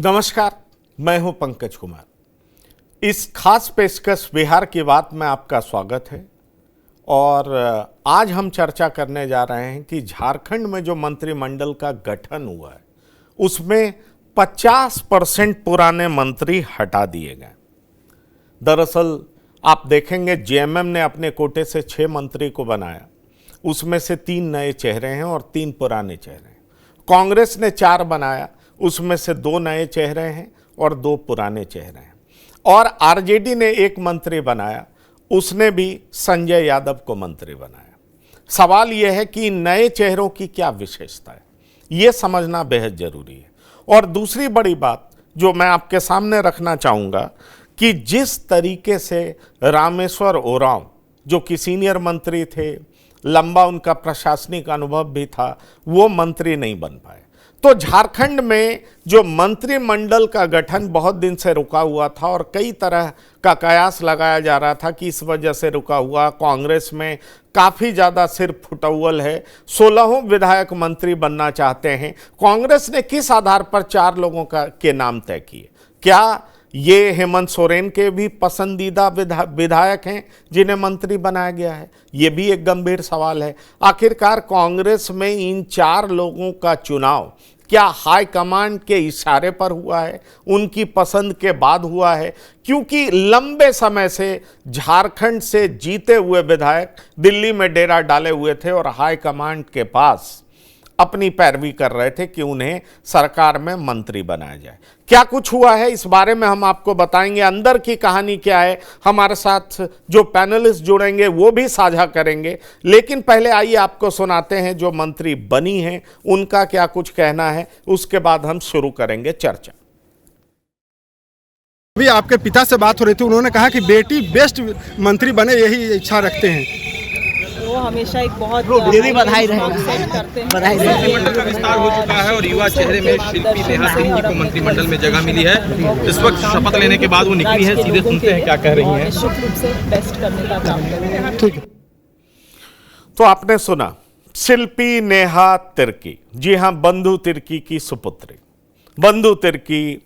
नमस्कार, मैं हूं पंकज कुमार। इस खास पेशकश बिहार की बात में आपका स्वागत है। और आज हम चर्चा करने जा रहे हैं कि झारखंड में जो मंत्रिमंडल का गठन हुआ है उसमें 50% पुराने मंत्री हटा दिए गए। दरअसल आप देखेंगे जेएमएम ने अपने कोटे से 6 मंत्री को बनाया, उसमें से 3 नए चेहरे हैं और 3 पुराने चेहरे हैं। कांग्रेस ने 4 बनाया, उसमें से 2 नए चेहरे हैं और 2 पुराने चेहरे हैं। और आरजेडी ने 1 मंत्री बनाया, उसने भी संजय यादव को मंत्री बनाया। सवाल यह है कि नए चेहरों की क्या विशेषता है, यह समझना बेहद जरूरी है। और दूसरी बड़ी बात जो मैं आपके सामने रखना चाहूँगा कि जिस तरीके से रामेश्वर ओरांव, जो कि सीनियर मंत्री थे, लंबा उनका प्रशासनिक अनुभव भी था, वो मंत्री नहीं बन पाए। तो झारखंड में जो मंत्रिमंडल का गठन बहुत दिन से रुका हुआ था और कई तरह का कयास लगाया जा रहा था कि इस वजह से रुका हुआ, कांग्रेस में काफ़ी ज़्यादा सिर फुटौल है, 16 विधायक मंत्री बनना चाहते हैं। कांग्रेस ने किस आधार पर 4 लोगों के नाम तय किए? क्या ये हेमंत सोरेन के भी पसंदीदा विधायक हैं जिन्हें मंत्री बनाया गया है? ये भी एक गंभीर सवाल है। आखिरकार कांग्रेस में इन 4 लोगों का चुनाव क्या हाईकमांड के इशारे पर हुआ है, उनकी पसंद के बाद हुआ है? क्योंकि लंबे समय से झारखंड से जीते हुए विधायक दिल्ली में डेरा डाले हुए थे और हाईकमांड के पास अपनी पैरवी कर रहे थे कि उन्हें सरकार में मंत्री बनाया जाए। क्या कुछ हुआ है इस बारे में हम आपको बताएंगे। अंदर की कहानी क्या है, हमारे साथ जो पैनलिस्ट जुड़ेंगे वो भी साझा करेंगे। लेकिन पहले आइए आपको सुनाते हैं जो मंत्री बनी हैं उनका क्या कुछ कहना है, उसके बाद हम शुरू करेंगे चर्चा। अभी आपके पिता से बात हो रही थी, उन्होंने कहा कि बेटी बेस्ट मंत्री बने, यही इच्छा रखते हैं। वो हमेशा एक बहुत बधाई रहे। मंत्रिमंडल का विस्तार हो चुका है और युवा चेहरे में शिल्पी नेहा तिर्की को मंत्रिमंडल में जगह मिली है। इस वक्त शपथ लेने के बाद वो निकली है, सीधे सुनते हैं क्या कह रही हैं। निश्चित रूप से बेस्ट करने का काम करेंगे। ठीक है। तो आपने सुना शिल्पी नेहा तिर्की, जी हाँ, बंधु तिर्की की सुपुत्री। बंधु तिर्की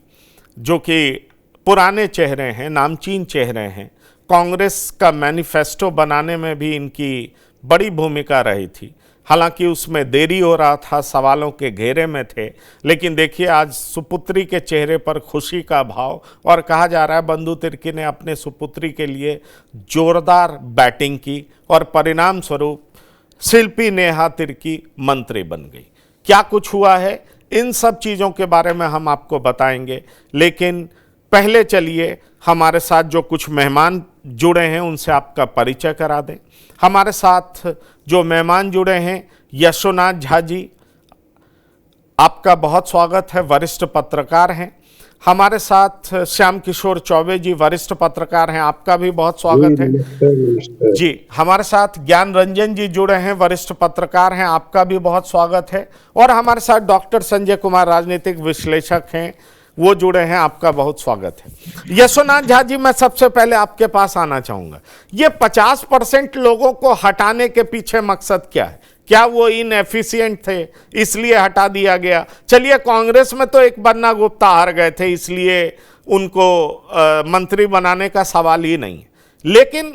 जो कि पुराने चेहरे हैं, नामचीन चेहरे हैं, कांग्रेस का मैनिफेस्टो बनाने में भी इनकी बड़ी भूमिका रही थी। हालांकि उसमें देरी हो रहा था, सवालों के घेरे में थे। लेकिन देखिए आज सुपुत्री के चेहरे पर खुशी का भाव, और कहा जा रहा है बंधु तिर्की ने अपने सुपुत्री के लिए जोरदार बैटिंग की और परिणाम स्वरूप शिल्पी नेहा तिर्की मंत्री बन गई। क्या कुछ हुआ है, इन सब चीज़ों के बारे में हम आपको बताएंगे। लेकिन पहले चलिए हमारे साथ जो कुछ मेहमान जुड़े हैं उनसे आपका परिचय करा दें। हमारे साथ जो मेहमान जुड़े हैं, यशोनाथ झा जी, आपका बहुत स्वागत है, वरिष्ठ पत्रकार हैं। हमारे साथ श्याम किशोर चौबे जी, वरिष्ठ पत्रकार हैं, आपका भी बहुत स्वागत है जी। हमारे साथ ज्ञान रंजन जी जुड़े हैं, वरिष्ठ पत्रकार हैं, आपका भी बहुत स्वागत है। और हमारे साथ डॉक्टर संजय कुमार, राजनीतिक विश्लेषक हैं, वो जुड़े हैं, आपका बहुत स्वागत है। यशोनाथ झा जी, मैं सबसे पहले आपके पास आना चाहूंगा। ये 50% लोगों को हटाने के पीछे मकसद क्या है? क्या वो इनएफिशिएंट थे इसलिए हटा दिया गया? चलिए, कांग्रेस में तो एक बन्ना गुप्ता हार गए थे इसलिए उनको मंत्री बनाने का सवाल ही नहीं है। लेकिन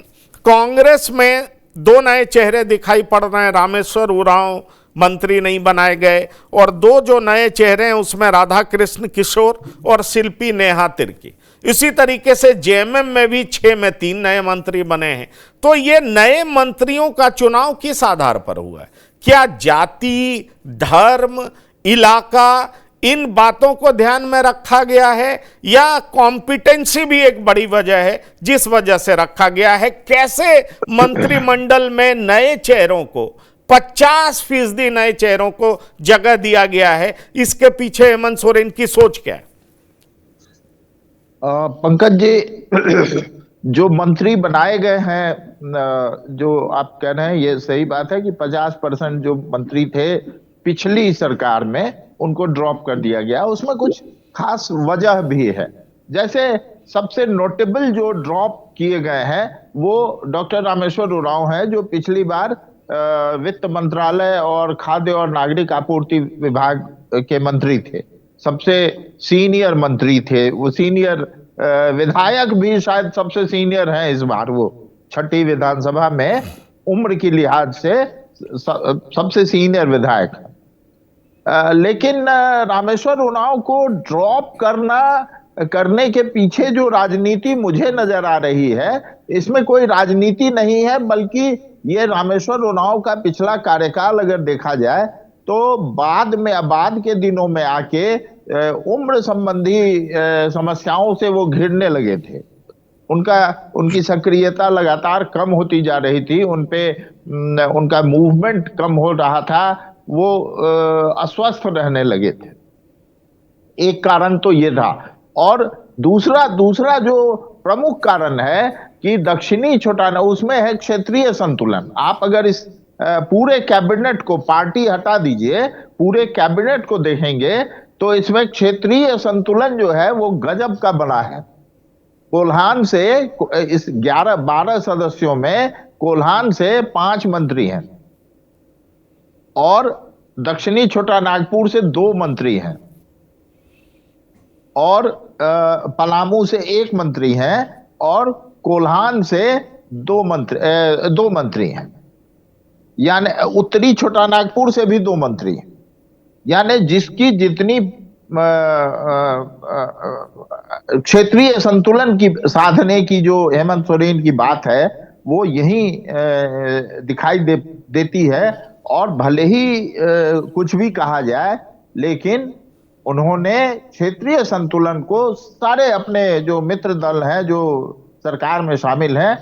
कांग्रेस में 2 नए चेहरे दिखाई पड़ रहे हैं। रामेश्वर ओरांव मंत्री नहीं बनाए गए, और 2 जो नए चेहरे हैं उसमें राधा कृष्ण किशोर और शिल्पी नेहा तिर्की। इसी तरीके से जेएमएम में भी 6 में 3 नए मंत्री बने हैं। तो ये नए मंत्रियों का चुनाव किस आधार पर हुआ है? क्या जाति, धर्म, इलाका, इन बातों को ध्यान में रखा गया है, या कॉम्पिटेंसी भी एक बड़ी वजह है जिस वजह से रखा गया है? कैसे मंत्रिमंडल में नए चेहरों को, 50% नए चेहरों को जगह दिया गया है? इसके पीछे हेमंत सोरेन की सोच क्या है? पंकज जी, जो मंत्री बनाए गए हैं, जो आप कह रहे हैं ये सही बात है कि 50% जो मंत्री थे पिछली सरकार में, उनको ड्रॉप कर दिया गया। उसमें कुछ खास वजह भी है। जैसे सबसे नोटेबल जो ड्रॉप किए गए हैं वो डॉक्टर रामेश्वर उरांव है, जो पिछली बार वित्त मंत्रालय और खाद्य और नागरिक आपूर्ति विभाग के मंत्री थे। सबसे सीनियर मंत्री थे, वो सीनियर विधायक भी शायद सबसे सीनियर हैं इस बार, वो छठी विधानसभा में उम्र की लिहाज से सबसे सीनियर विधायक है। लेकिन रामेश्वर उरांव को ड्रॉप करने के पीछे जो राजनीति मुझे नजर आ रही है, इसमें कोई राजनीति नहीं है, बल्कि ये रामेश्वर उरांव का पिछला कार्यकाल अगर देखा जाए तो बाद के दिनों में आके उम्र संबंधी समस्याओं से वो घिरने लगे थे। उनकी सक्रियता लगातार कम होती जा रही थी, उनका मूवमेंट कम हो रहा था, वो अस्वस्थ रहने लगे थे। एक कारण तो ये था, और दूसरा जो प्रमुख कारण है कि दक्षिणी छोटानागपुर, उसमें है क्षेत्रीय संतुलन। आप अगर इस पूरे कैबिनेट को, पार्टी हटा दीजिए, पूरे कैबिनेट को देखेंगे तो इसमें क्षेत्रीय संतुलन जो है वो गजब का बना है। कोल्हान से इस 12 सदस्यों में कोल्हान से 5 मंत्री हैं और दक्षिणी छोटानागपुर से 2 मंत्री हैं और पलामू से 1 मंत्री हैं और कोल्हान से 2 मंत्री हैं, यानी उत्तरी छोटानागपुर से भी 2 मंत्री हैं। यानी जिसकी जितनी क्षेत्रीय संतुलन की साधने की जो हेमंत सोरेन की बात है वो यही दिखाई देती है। और भले ही कुछ भी कहा जाए, लेकिन उन्होंने क्षेत्रीय संतुलन को सारे अपने जो मित्र दल हैं, जो सरकार में शामिल हैं,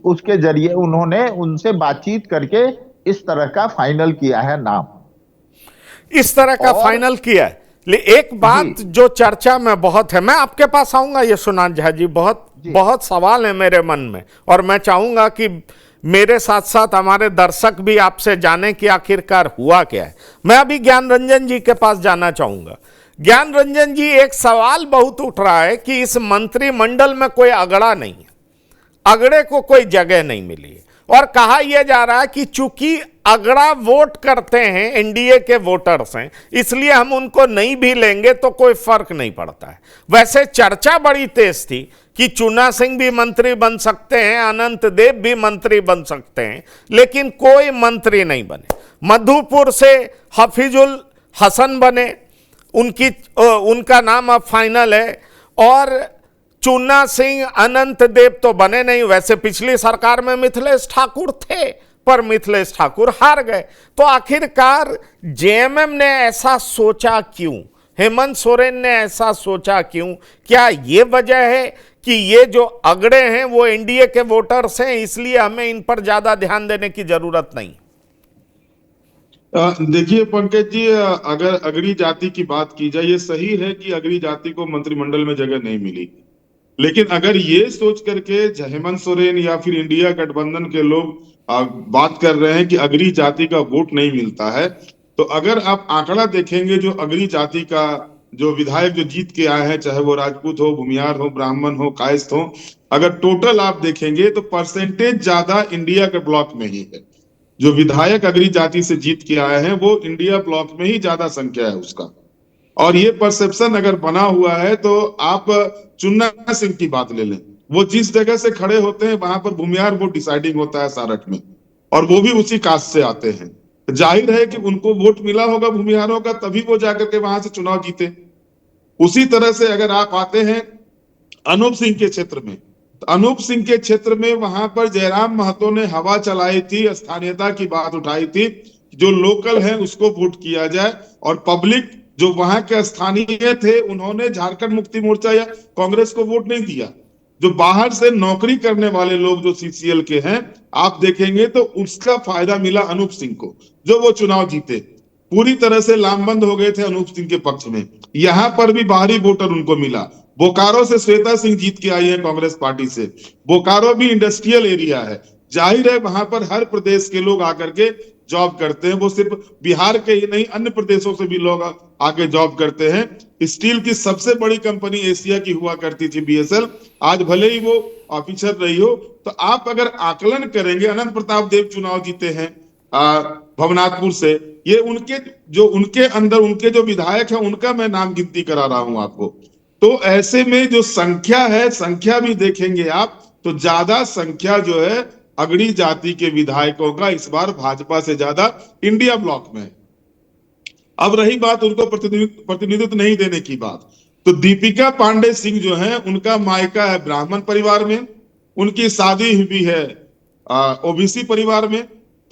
उसके जरिए उन्होंने उनसे बातचीत करके इस तरह का फाइनल किया है नाम। इस तरह का फाइनल किया है। एक बात जो चर्चा में बहुत है, मैं आपके पास आऊंगा यशोनाथ झा जी, बहुत सवाल है मेरे मन में, और मैं चाहूंगा कि मेरे साथ साथ हमारे दर्शक भी आपसे जाने कि आखिरकार हुआ क्या है। मैं अभी ज्ञान रंजन जी के पास जाना चाहूंगा। ज्ञान रंजन जी, एक सवाल बहुत उठ रहा है कि इस मंत्रिमंडल में कोई अगड़ा नहीं है, अगड़े को कोई जगह नहीं मिली, और कहा यह जा रहा है कि चूंकि अगड़ा वोट करते हैं, एनडीए के वोटर्स हैं, इसलिए हम उनको नहीं भी लेंगे तो कोई फर्क नहीं पड़ता है। वैसे चर्चा बड़ी तेज थी कि चुना सिंह भी मंत्री बन सकते हैं, अनंत देव भी मंत्री बन सकते हैं, लेकिन कोई मंत्री नहीं बने। मधुपुर से हफीजुल हसन बने, उनका नाम अब फाइनल है, और चुना सिंह, अनंत देव तो बने नहीं। वैसे पिछली सरकार में मिथिलेश ठाकुर थे, पर मिथिलेश ठाकुर हार गए। तो आखिरकार जेएमएम ने ऐसा सोचा क्यों, हेमंत सोरेन ने ऐसा सोचा क्यों? क्या ये वजह है कि ये जो अगड़े हैं वो एनडीए के वोटर्स हैं, इसलिए हमें इन पर ज्यादा ध्यान देने की जरूरत नहीं? देखिए पंकज जी, अगर अगड़ी जाति की बात की जाए, ये सही है कि अगड़ी जाति को मंत्रिमंडल में जगह नहीं मिली, लेकिन अगर ये सोच करके हेमंत सोरेन या फिर इंडिया गठबंधन के लोग बात कर रहे हैं कि अगड़ी जाति का वोट नहीं मिलता है, तो अगर आप आंकड़ा देखेंगे, जो अगड़ी जाति का जो विधायक जो जीत के आए हैं, चाहे वो राजपूत हो, भूमियार हो, ब्राह्मण हो, कायस्थ हो, अगर टोटल आप देखेंगे तो परसेंटेज ज्यादा इंडिया के ब्लॉक में ही है। जो विधायक अगड़ी जाति से जीत के आए हैं वो इंडिया ब्लॉक में ही ज्यादा संख्या है उसका। और ये परसेप्शन अगर बना हुआ है तो आप चुन्ना सिंह की बात ले लें, वो जिस जगह से खड़े होते हैं वहां पर भूमियार वोट डिसाइडिंग होता है सारठ में, और वो भी उसी कास्ट से आते हैं। जाहिर है कि उनको वोट मिला होगा भूमिहारों का, तभी वो जाकर के वहां से चुनाव जीते। उसी तरह से अगर आप आते हैं अनूप सिंह के क्षेत्र में, तो अनूप सिंह के क्षेत्र में वहां पर जयराम महतो ने हवा चलाई थी, स्थानीयता की बात उठाई थी, जो लोकल है उसको वोट किया जाए, और पब्लिक जो वहां के स्थानीय थे उन्होंने झारखंड मुक्ति मोर्चा या कांग्रेस को वोट नहीं दिया। जो बाहर से नौकरी करने वाले लोग जो सीसीएल के हैं, आप देखेंगे तो उसका फायदा मिला अनूप सिंह को, जो वो चुनाव जीते। पूरी तरह से लामबंद हो गए थे अनूप सिंह के पक्ष में। यहां पर भी बाहरी वोटर उनको मिला। बोकारो से श्वेता सिंह जीत के आई है कांग्रेस पार्टी से। बोकारो भी इंडस्ट्रियल एरिया है, जाहिर है वहां पर हर प्रदेश के लोग आकर के जॉब करते हैं। वो सिर्फ बिहार के ही नहीं, अन्य प्रदेशों से भी लोग आके जॉब करते हैं। स्टील की सबसे बड़ी कंपनी एशिया की हुआ करती थी बीएसएल, आज भले ही वो ऑफिसर रही हो। तो आप अगर आकलन करेंगे, अनंत प्रताप देव चुनाव जीते हैं, भवनाथपुर से, ये उनके अंदर उनके जो विधायक हैं उनका मैं नाम गिनती करा रहा हूं आपको। तो ऐसे में जो संख्या है, संख्या भी देखेंगे आप तो ज्यादा संख्या जो है अगड़ी जाति के विधायकों का इस बार भाजपा से ज्यादा इंडिया ब्लॉक में है। अब रही बात उनको प्रतिनिधित्व नहीं देने की बात, तो दीपिका पांडे सिंह जो है उनका मायका है ब्राह्मण परिवार में, उनकी शादी हुई है ओबीसी परिवार में,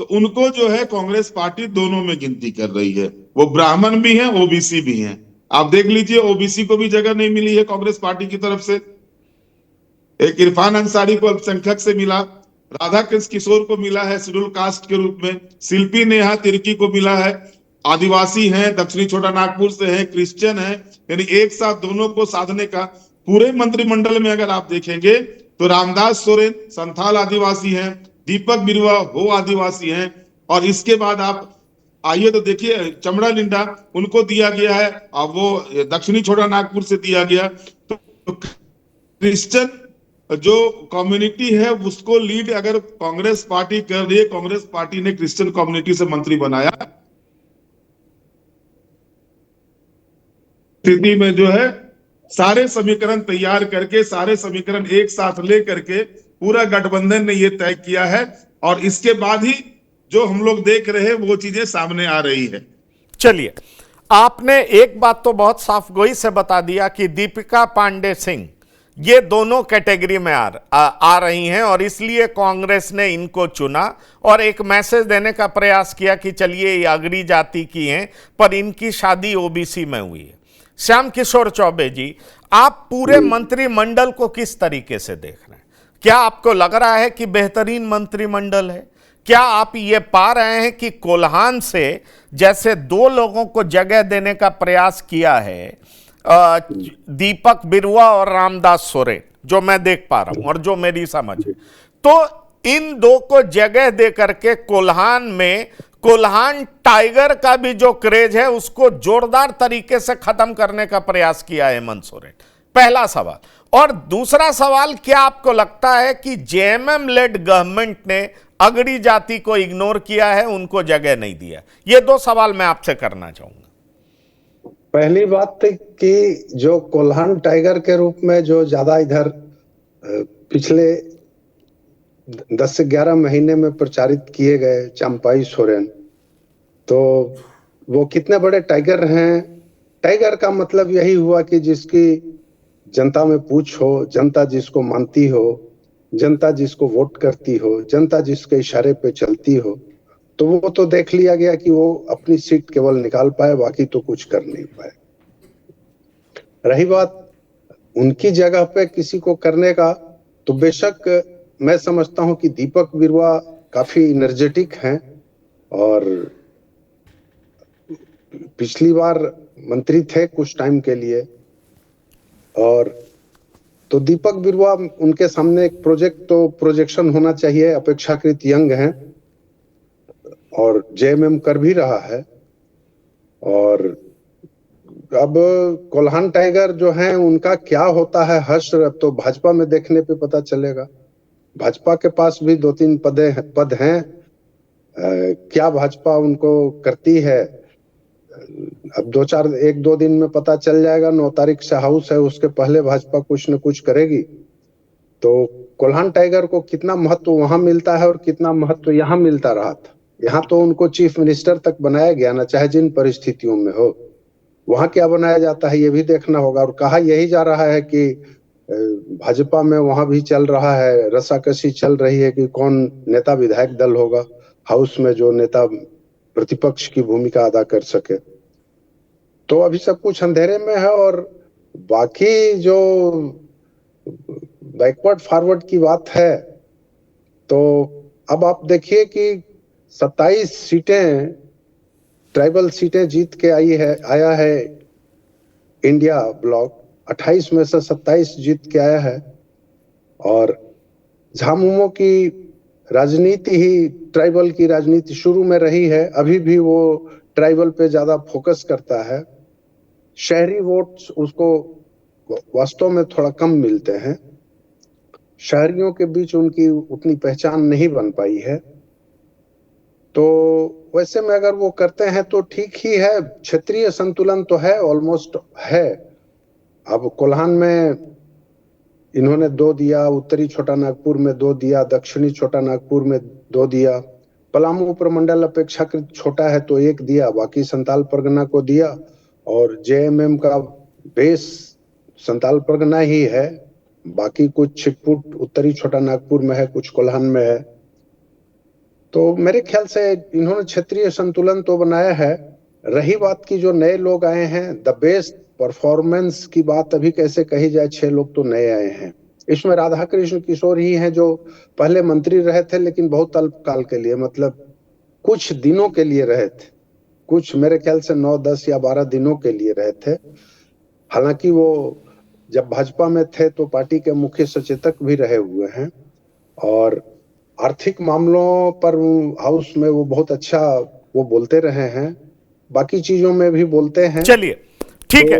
तो उनको जो है कांग्रेस पार्टी दोनों में गिनती कर रही है। वो ब्राह्मण भी हैं, ओबीसी भी हैं। आप देख लीजिए ओबीसी को भी जगह नहीं मिली है कांग्रेस पार्टी की तरफ से। एक इरफान अंसारी को अल्पसंख्यक से मिला, राधा कृष्ण किशोर को मिला है शेड्यूल कास्ट के रूप में, शिल्पी नेहा तिर्की को मिला है, आदिवासी हैं, दक्षिणी छोटा नागपुर से हैं, क्रिश्चियन हैं, यानी एक साथ दोनों को साधने का। पूरे मंत्रिमंडल में अगर आप देखेंगे तो रामदास सोरेन संथाल आदिवासी हैं, दीपक बिरुवा वो आदिवासी हैं, और इसके बाद आप आइए तो देखिए चमड़ा लिंडा उनको दिया गया है, अब वो दक्षिणी छोटा नागपुर से दिया गया। तो क्रिश्चियन जो कम्युनिटी है उसको लीड अगर कांग्रेस पार्टी कर रही है, कांग्रेस पार्टी ने क्रिश्चियन कम्युनिटी से मंत्री बनाया, स्थिति में जो है सारे समीकरण तैयार करके, सारे समीकरण एक साथ ले करके पूरा गठबंधन ने ये तय किया है, और इसके बाद ही जो हम लोग देख रहे हैं वो चीजें सामने आ रही है। चलिए, आपने एक बात तो बहुत साफ गोई से बता दिया कि दीपिका पांडे सिंह ये दोनों कैटेगरी में आ रही हैं, और इसलिए कांग्रेस ने इनको चुना और एक मैसेज देने का प्रयास किया कि चलिए ये अगड़ी जाति की हैं पर इनकी शादी ओबीसी में हुई है। श्याम किशोर चौबे जी, आप पूरे मंत्रिमंडल को किस तरीके से देख रहे हैं? क्या आपको लग रहा है कि बेहतरीन मंत्रिमंडल है? क्या आप ये पा रहे हैं कि कोल्हान से जैसे दो लोगों को जगह देने का प्रयास किया है, दीपक बिरुवा और रामदास सोरेन, जो मैं देख पा रहा हूं और जो मेरी समझ है, तो इन दो को जगह दे करके कोल्हान में कोल्हान टाइगर का भी जो क्रेज है उसको जोरदार तरीके से खत्म करने का प्रयास किया है हेमंत सोरेन? पहला सवाल। और दूसरा सवाल, क्या आपको लगता है कि जेएमएम लेड गवर्नमेंट ने अगड़ी जाति को इग्नोर किया है, उनको जगह नहीं दिया? ये दो सवाल मैं आपसे करना चाहूंगा। पहली बात कि जो कोल्हान टाइगर के रूप में जो ज्यादा इधर पिछले 10 से 11 महीने में प्रचारित किए गए चंपाई सोरेन, तो वो कितने बड़े टाइगर हैं? टाइगर का मतलब यही हुआ कि जिसकी जनता में पूछ हो, जनता जिसको मानती हो, जनता जिसको वोट करती हो, जनता जिसके इशारे पे चलती हो, तो वो तो देख लिया गया कि वो अपनी सीट केवल निकाल पाए, बाकी तो कुछ कर नहीं पाए। रही बात उनकी जगह पे किसी को करने का, तो बेशक मैं समझता हूं कि दीपक बिरुवा काफी एनर्जेटिक हैं और पिछली बार मंत्री थे कुछ टाइम के लिए, और तो दीपक बिरुवा उनके सामने एक प्रोजेक्शन होना चाहिए। अपेक्षाकृत यंग हैं और जेएमएम कर भी रहा है। और अब कोल्हान टाइगर जो हैं उनका क्या होता है हश्र, अब तो भाजपा में देखने पे पता चलेगा। भाजपा के पास भी 2-3 पद हैं। क्या भाजपा उनको करती है, अब 1-2 दिन में पता चल जाएगा। 9 तारीख से हाउस है, उसके पहले भाजपा कुछ न कुछ करेगी। तो कोल्हान टाइगर को कितना महत्व वहां मिलता है और कितना महत्व यहाँ मिलता रहा था। यहाँ तो उनको चीफ मिनिस्टर तक बनाया गया ना, चाहे जिन परिस्थितियों में हो। वहां क्या बनाया जाता है ये भी देखना होगा। और कहा यही जा रहा है कि भाजपा में वहां भी चल रहा है, रस्साकशी चल रही है कि कौन नेता विधायक दल होगा हाउस में जो नेता प्रतिपक्ष की भूमिका अदा कर सके। तो अभी सब कुछ अंधेरे में है। और बाकी जो बैकवर्ड फॉरवर्ड की बात है, तो अब आप देखिए कि 27 सीटें ट्राइबल सीटें जीत के आया है इंडिया ब्लॉक। 28 में से 27 जीत के आया है। और झामुमो की राजनीति ही ट्राइबल की राजनीति शुरू में रही है, अभी भी वो ट्राइबल पे ज्यादा फोकस करता है। शहरी वोट्स उसको वास्तव में थोड़ा कम मिलते हैं। शहरियों के बीच उनकी उतनी पहचान नहीं बन पाई है। तो वैसे में अगर वो करते हैं तो ठीक ही है, क्षेत्रीय संतुलन तो है, ऑलमोस्ट है। अब कोल्हान में इन्होंने 2 दिया, उत्तरी छोटा नागपुर में 2 दिया, दक्षिणी छोटा नागपुर में 2 दिया, पलामू प्रमंडल अपेक्षाकृत छोटा है तो 1 दिया, बाकी संताल परगना को दिया। और जेएमएम का बेस संताल परगना ही है, बाकी कुछ छिटपुट उत्तरी छोटा नागपुर में है, कुछ कोल्हान में है। तो मेरे ख्याल से इन्होंने क्षेत्रीय संतुलन तो बनाया है। रही बात की जो नए लोग आए हैं, द बेस्ट परफॉर्मेंस की बात अभी कैसे कही जाए, 6 लोग तो नए आए हैं। इसमें राधा कृष्ण किशोर ही हैं जो पहले मंत्री रहे थे, लेकिन बहुत अल्पकाल के लिए, मतलब कुछ दिनों के लिए रहे थे, कुछ मेरे ख्याल से 9, 10 या 12 दिनों के लिए रहे थे। हालांकि वो जब भाजपा में थे तो पार्टी के मुख्य सचेतक भी रहे हुए हैं, और आर्थिक मामलों पर हाउस में वो बहुत अच्छा वो बोलते रहे हैं, बाकी चीजों में भी बोलते हैं। चलिए ठीक है,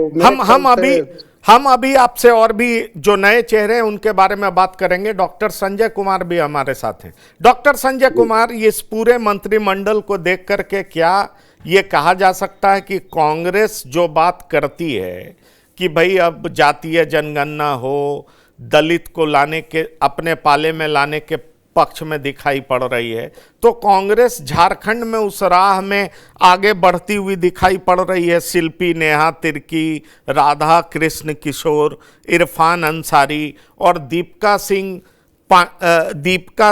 हम अभी आपसे और भी जो नए चेहरे हैं उनके बारे में बात करेंगे। डॉक्टर संजय कुमार भी हमारे साथ हैं। डॉक्टर संजय कुमार, इस पूरे मंत्रिमंडल को देख करके क्या ये कहा जा सकता है कि कांग्रेस जो बात करती है कि भाई अब जातीय जनगणना हो, दलित को लाने के, अपने पाले में लाने के पक्ष में दिखाई पड़ रही है, तो कांग्रेस झारखंड में उस राह में आगे बढ़ती हुई दिखाई पड़ रही है? शिल्पी, नेहा तिर्की, राधा कृष्ण किशोर, इरफान अंसारी और दीपिका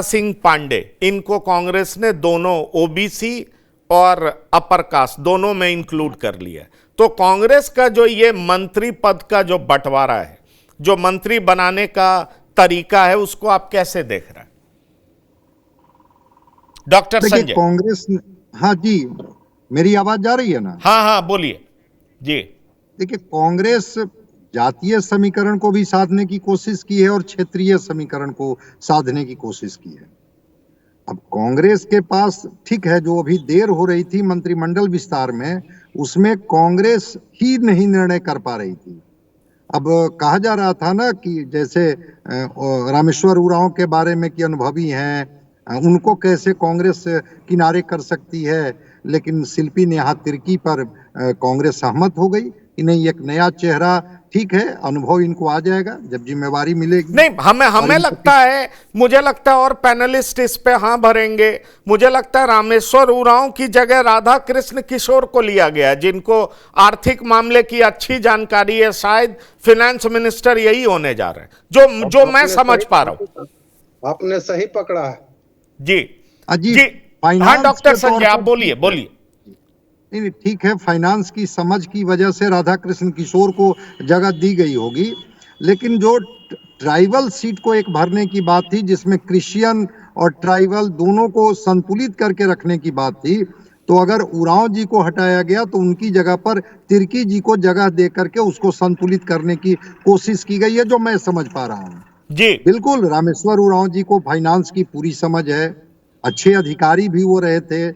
सिंह पांडे, इनको कांग्रेस ने दोनों ओबीसी और अपर कास्ट दोनों में इंक्लूड कर लिया। तो कांग्रेस का जो ये मंत्री पद का जो बंटवारा है, जो मंत्री बनाने का तरीका है, उसको आप कैसे देख रहे हैं डॉक्टर संजय? कांग्रेस, हाँ जी, मेरी आवाज जा रही है ना? हाँ हाँ बोलिए जी। देखिए, कांग्रेस जातीय समीकरण को भी साधने की कोशिश की है और क्षेत्रीय समीकरण को साधने की कोशिश की है। अब कांग्रेस के पास, ठीक है, जो अभी देर हो रही थी मंत्रिमंडल विस्तार में, उसमें कांग्रेस ही नहीं निर्णय कर पा रही थी। अब कहा जा रहा था ना कि जैसे रामेश्वर उरांव के बारे में कि अनुभवी हैं, उनको कैसे कांग्रेस किनारे कर सकती है, लेकिन शिल्पी नेहा तिर्की पर कांग्रेस सहमत हो गई कि नहीं, एक नया चेहरा, ठीक है, अनुभव इनको आ जाएगा जब जिम्मेवारी मिलेगी। नहीं, हमें लगता है, मुझे लगता है और पैनलिस्ट इस पे हाँ भरेंगे, मुझे लगता है रामेश्वर उरांव की जगह राधा कृष्ण किशोर को लिया गया, जिनको आर्थिक मामले की अच्छी जानकारी है। शायद फाइनेंस मिनिस्टर यही होने जा रहे हैं, जो मैं समझ पा रहा हूं। आपने सही पकड़ा है जी जी। हाँ डॉक्टर संजय, आप बोलिए। नहीं, ठीक है, फाइनेंस की समझ की वजह से राधा कृष्ण किशोर को जगह दी गई होगी, लेकिन जो ट्राइबल सीट को एक भरने की बात थी, जिसमें क्रिश्चियन और ट्राइबल दोनों को संतुलित करके रखने की बात थी, तो अगर उरांव जी को हटाया गया तो उनकी जगह पर तिर्की जी को जगह दे करके उसको संतुलित करने की कोशिश की गई है, जो मैं समझ पा रहा हूँ जी। बिल्कुल, रामेश्वर उरांव जी को फाइनेंस की पूरी समझ है, अच्छे अधिकारी भी वो रहे थे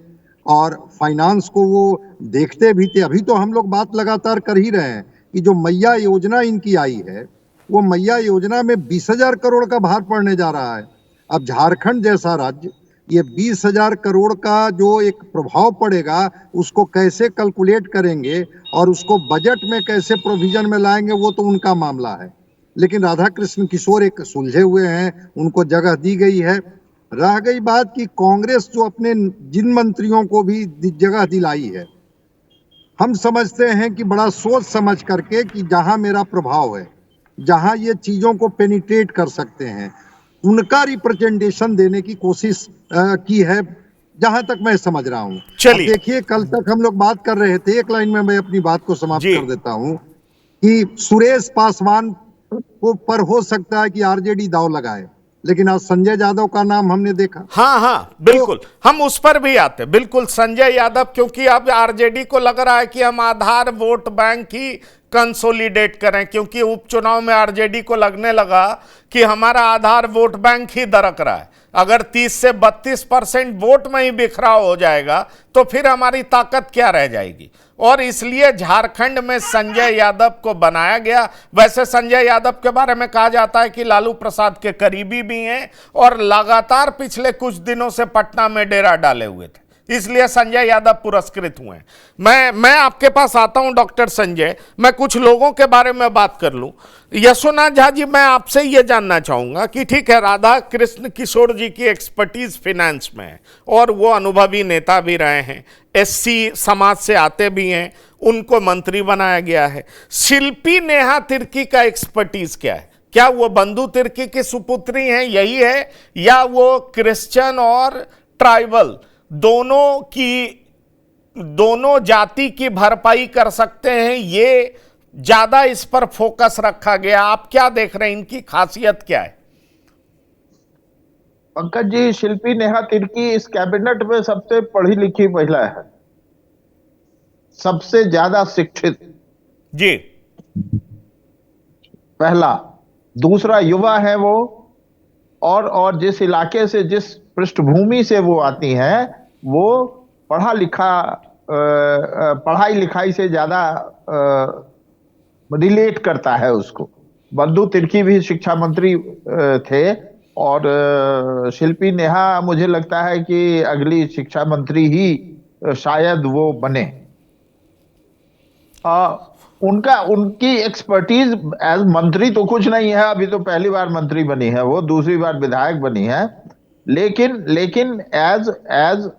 और फाइनेंस को वो देखते भी थे। अभी तो हम लोग बात लगातार कर ही रहे हैं कि जो मैया योजना इनकी आई है, वो मैया योजना में 20,000 करोड़ का भार पड़ने जा रहा है। अब झारखंड जैसा राज्य, ये 20,000 करोड़ का जो एक प्रभाव पड़ेगा, उसको कैसे कैलकुलेट करेंगे और उसको बजट में कैसे प्रोविजन में लाएंगे, वो तो उनका मामला है। लेकिन राधा कृष्ण किशोर एक सुलझे हुए हैं, उनको जगह दी गई है। रह गई बात कि कांग्रेस जो अपने जिन मंत्रियों को भी जगह दिलाई है, हम समझते हैं कि बड़ा सोच समझ करके कि जहां मेरा प्रभाव है, जहां ये चीजों को पेनिट्रेट कर सकते हैं, उनका रिप्रेजेंटेशन देने की कोशिश की है, जहां तक मैं समझ रहा हूं। चलिए, देखिए, कल तक हम लोग बात कर रहे थे, एक लाइन में मैं अपनी बात को समाप्त कर देता हूं, कि सुरेश पासवान को पर हो सकता है कि आरजेडी दांव लगाए, लेकिन आज संजय यादव का नाम हमने देखा। हाँ बिल्कुल, हम उस पर भी आते, बिल्कुल संजय यादव, क्योंकि अब आरजेडी को लग रहा है कि हम आधार वोट बैंक ही कंसोलिडेट करें, क्योंकि उपचुनाव में आरजेडी को लगने लगा कि हमारा आधार वोट बैंक ही दरक रहा है। अगर 30 से 32% वोट में ही बिखराव हो जाएगा तो फिर हमारी ताकत क्या रह जाएगी। और इसलिए झारखंड में संजय यादव को बनाया गया। वैसे संजय यादव के बारे में कहा जाता है कि लालू प्रसाद के करीबी भी हैं और लगातार पिछले कुछ दिनों से पटना में डेरा डाले हुए थे। इसलिए संजय यादव पुरस्कृत हुए हैं। मैं आपके पास आता हूं डॉक्टर संजय, मैं कुछ लोगों के बारे में बात कर लूं। यशोनाथ झा जी, मैं आपसे ये जानना चाहूंगा कि ठीक है, राधा कृष्ण किशोर जी की एक्सपर्टीज फिनेंस में है और वो अनुभवी नेता भी रहे हैं, एससी समाज से आते भी हैं, उनको मंत्री बनाया गया है। शिल्पी नेहा तिर्की का एक्सपर्टीज क्या है? क्या वो बंधु तिर्की की सुपुत्री हैं, यही है, या वो क्रिश्चियन और ट्राइबल दोनों जाति की भरपाई कर सकते हैं? ये ज्यादा इस पर फोकस रखा गया। आप क्या देख रहे हैं, इनकी खासियत क्या है? पंकज जी, शिल्पी नेहा तिर्की इस कैबिनेट में सबसे पढ़ी लिखी महिला है, सबसे ज्यादा शिक्षित जी, पहला। दूसरा, युवा है वो, और जिस इलाके से, जिस पृष्ठभूमि से वो आती हैं, वो पढ़ाई लिखाई से ज्यादा रिलेट करता है उसको। बंधु तिर्की भी शिक्षा मंत्री थे, और शिल्पी नेहा मुझे लगता है कि अगली शिक्षा मंत्री ही शायद वो बने। उनकी एक्सपर्टीज एज मंत्री तो कुछ नहीं है, अभी तो पहली बार मंत्री बनी है वो, दूसरी बार विधायक बनी है, लेकिन एज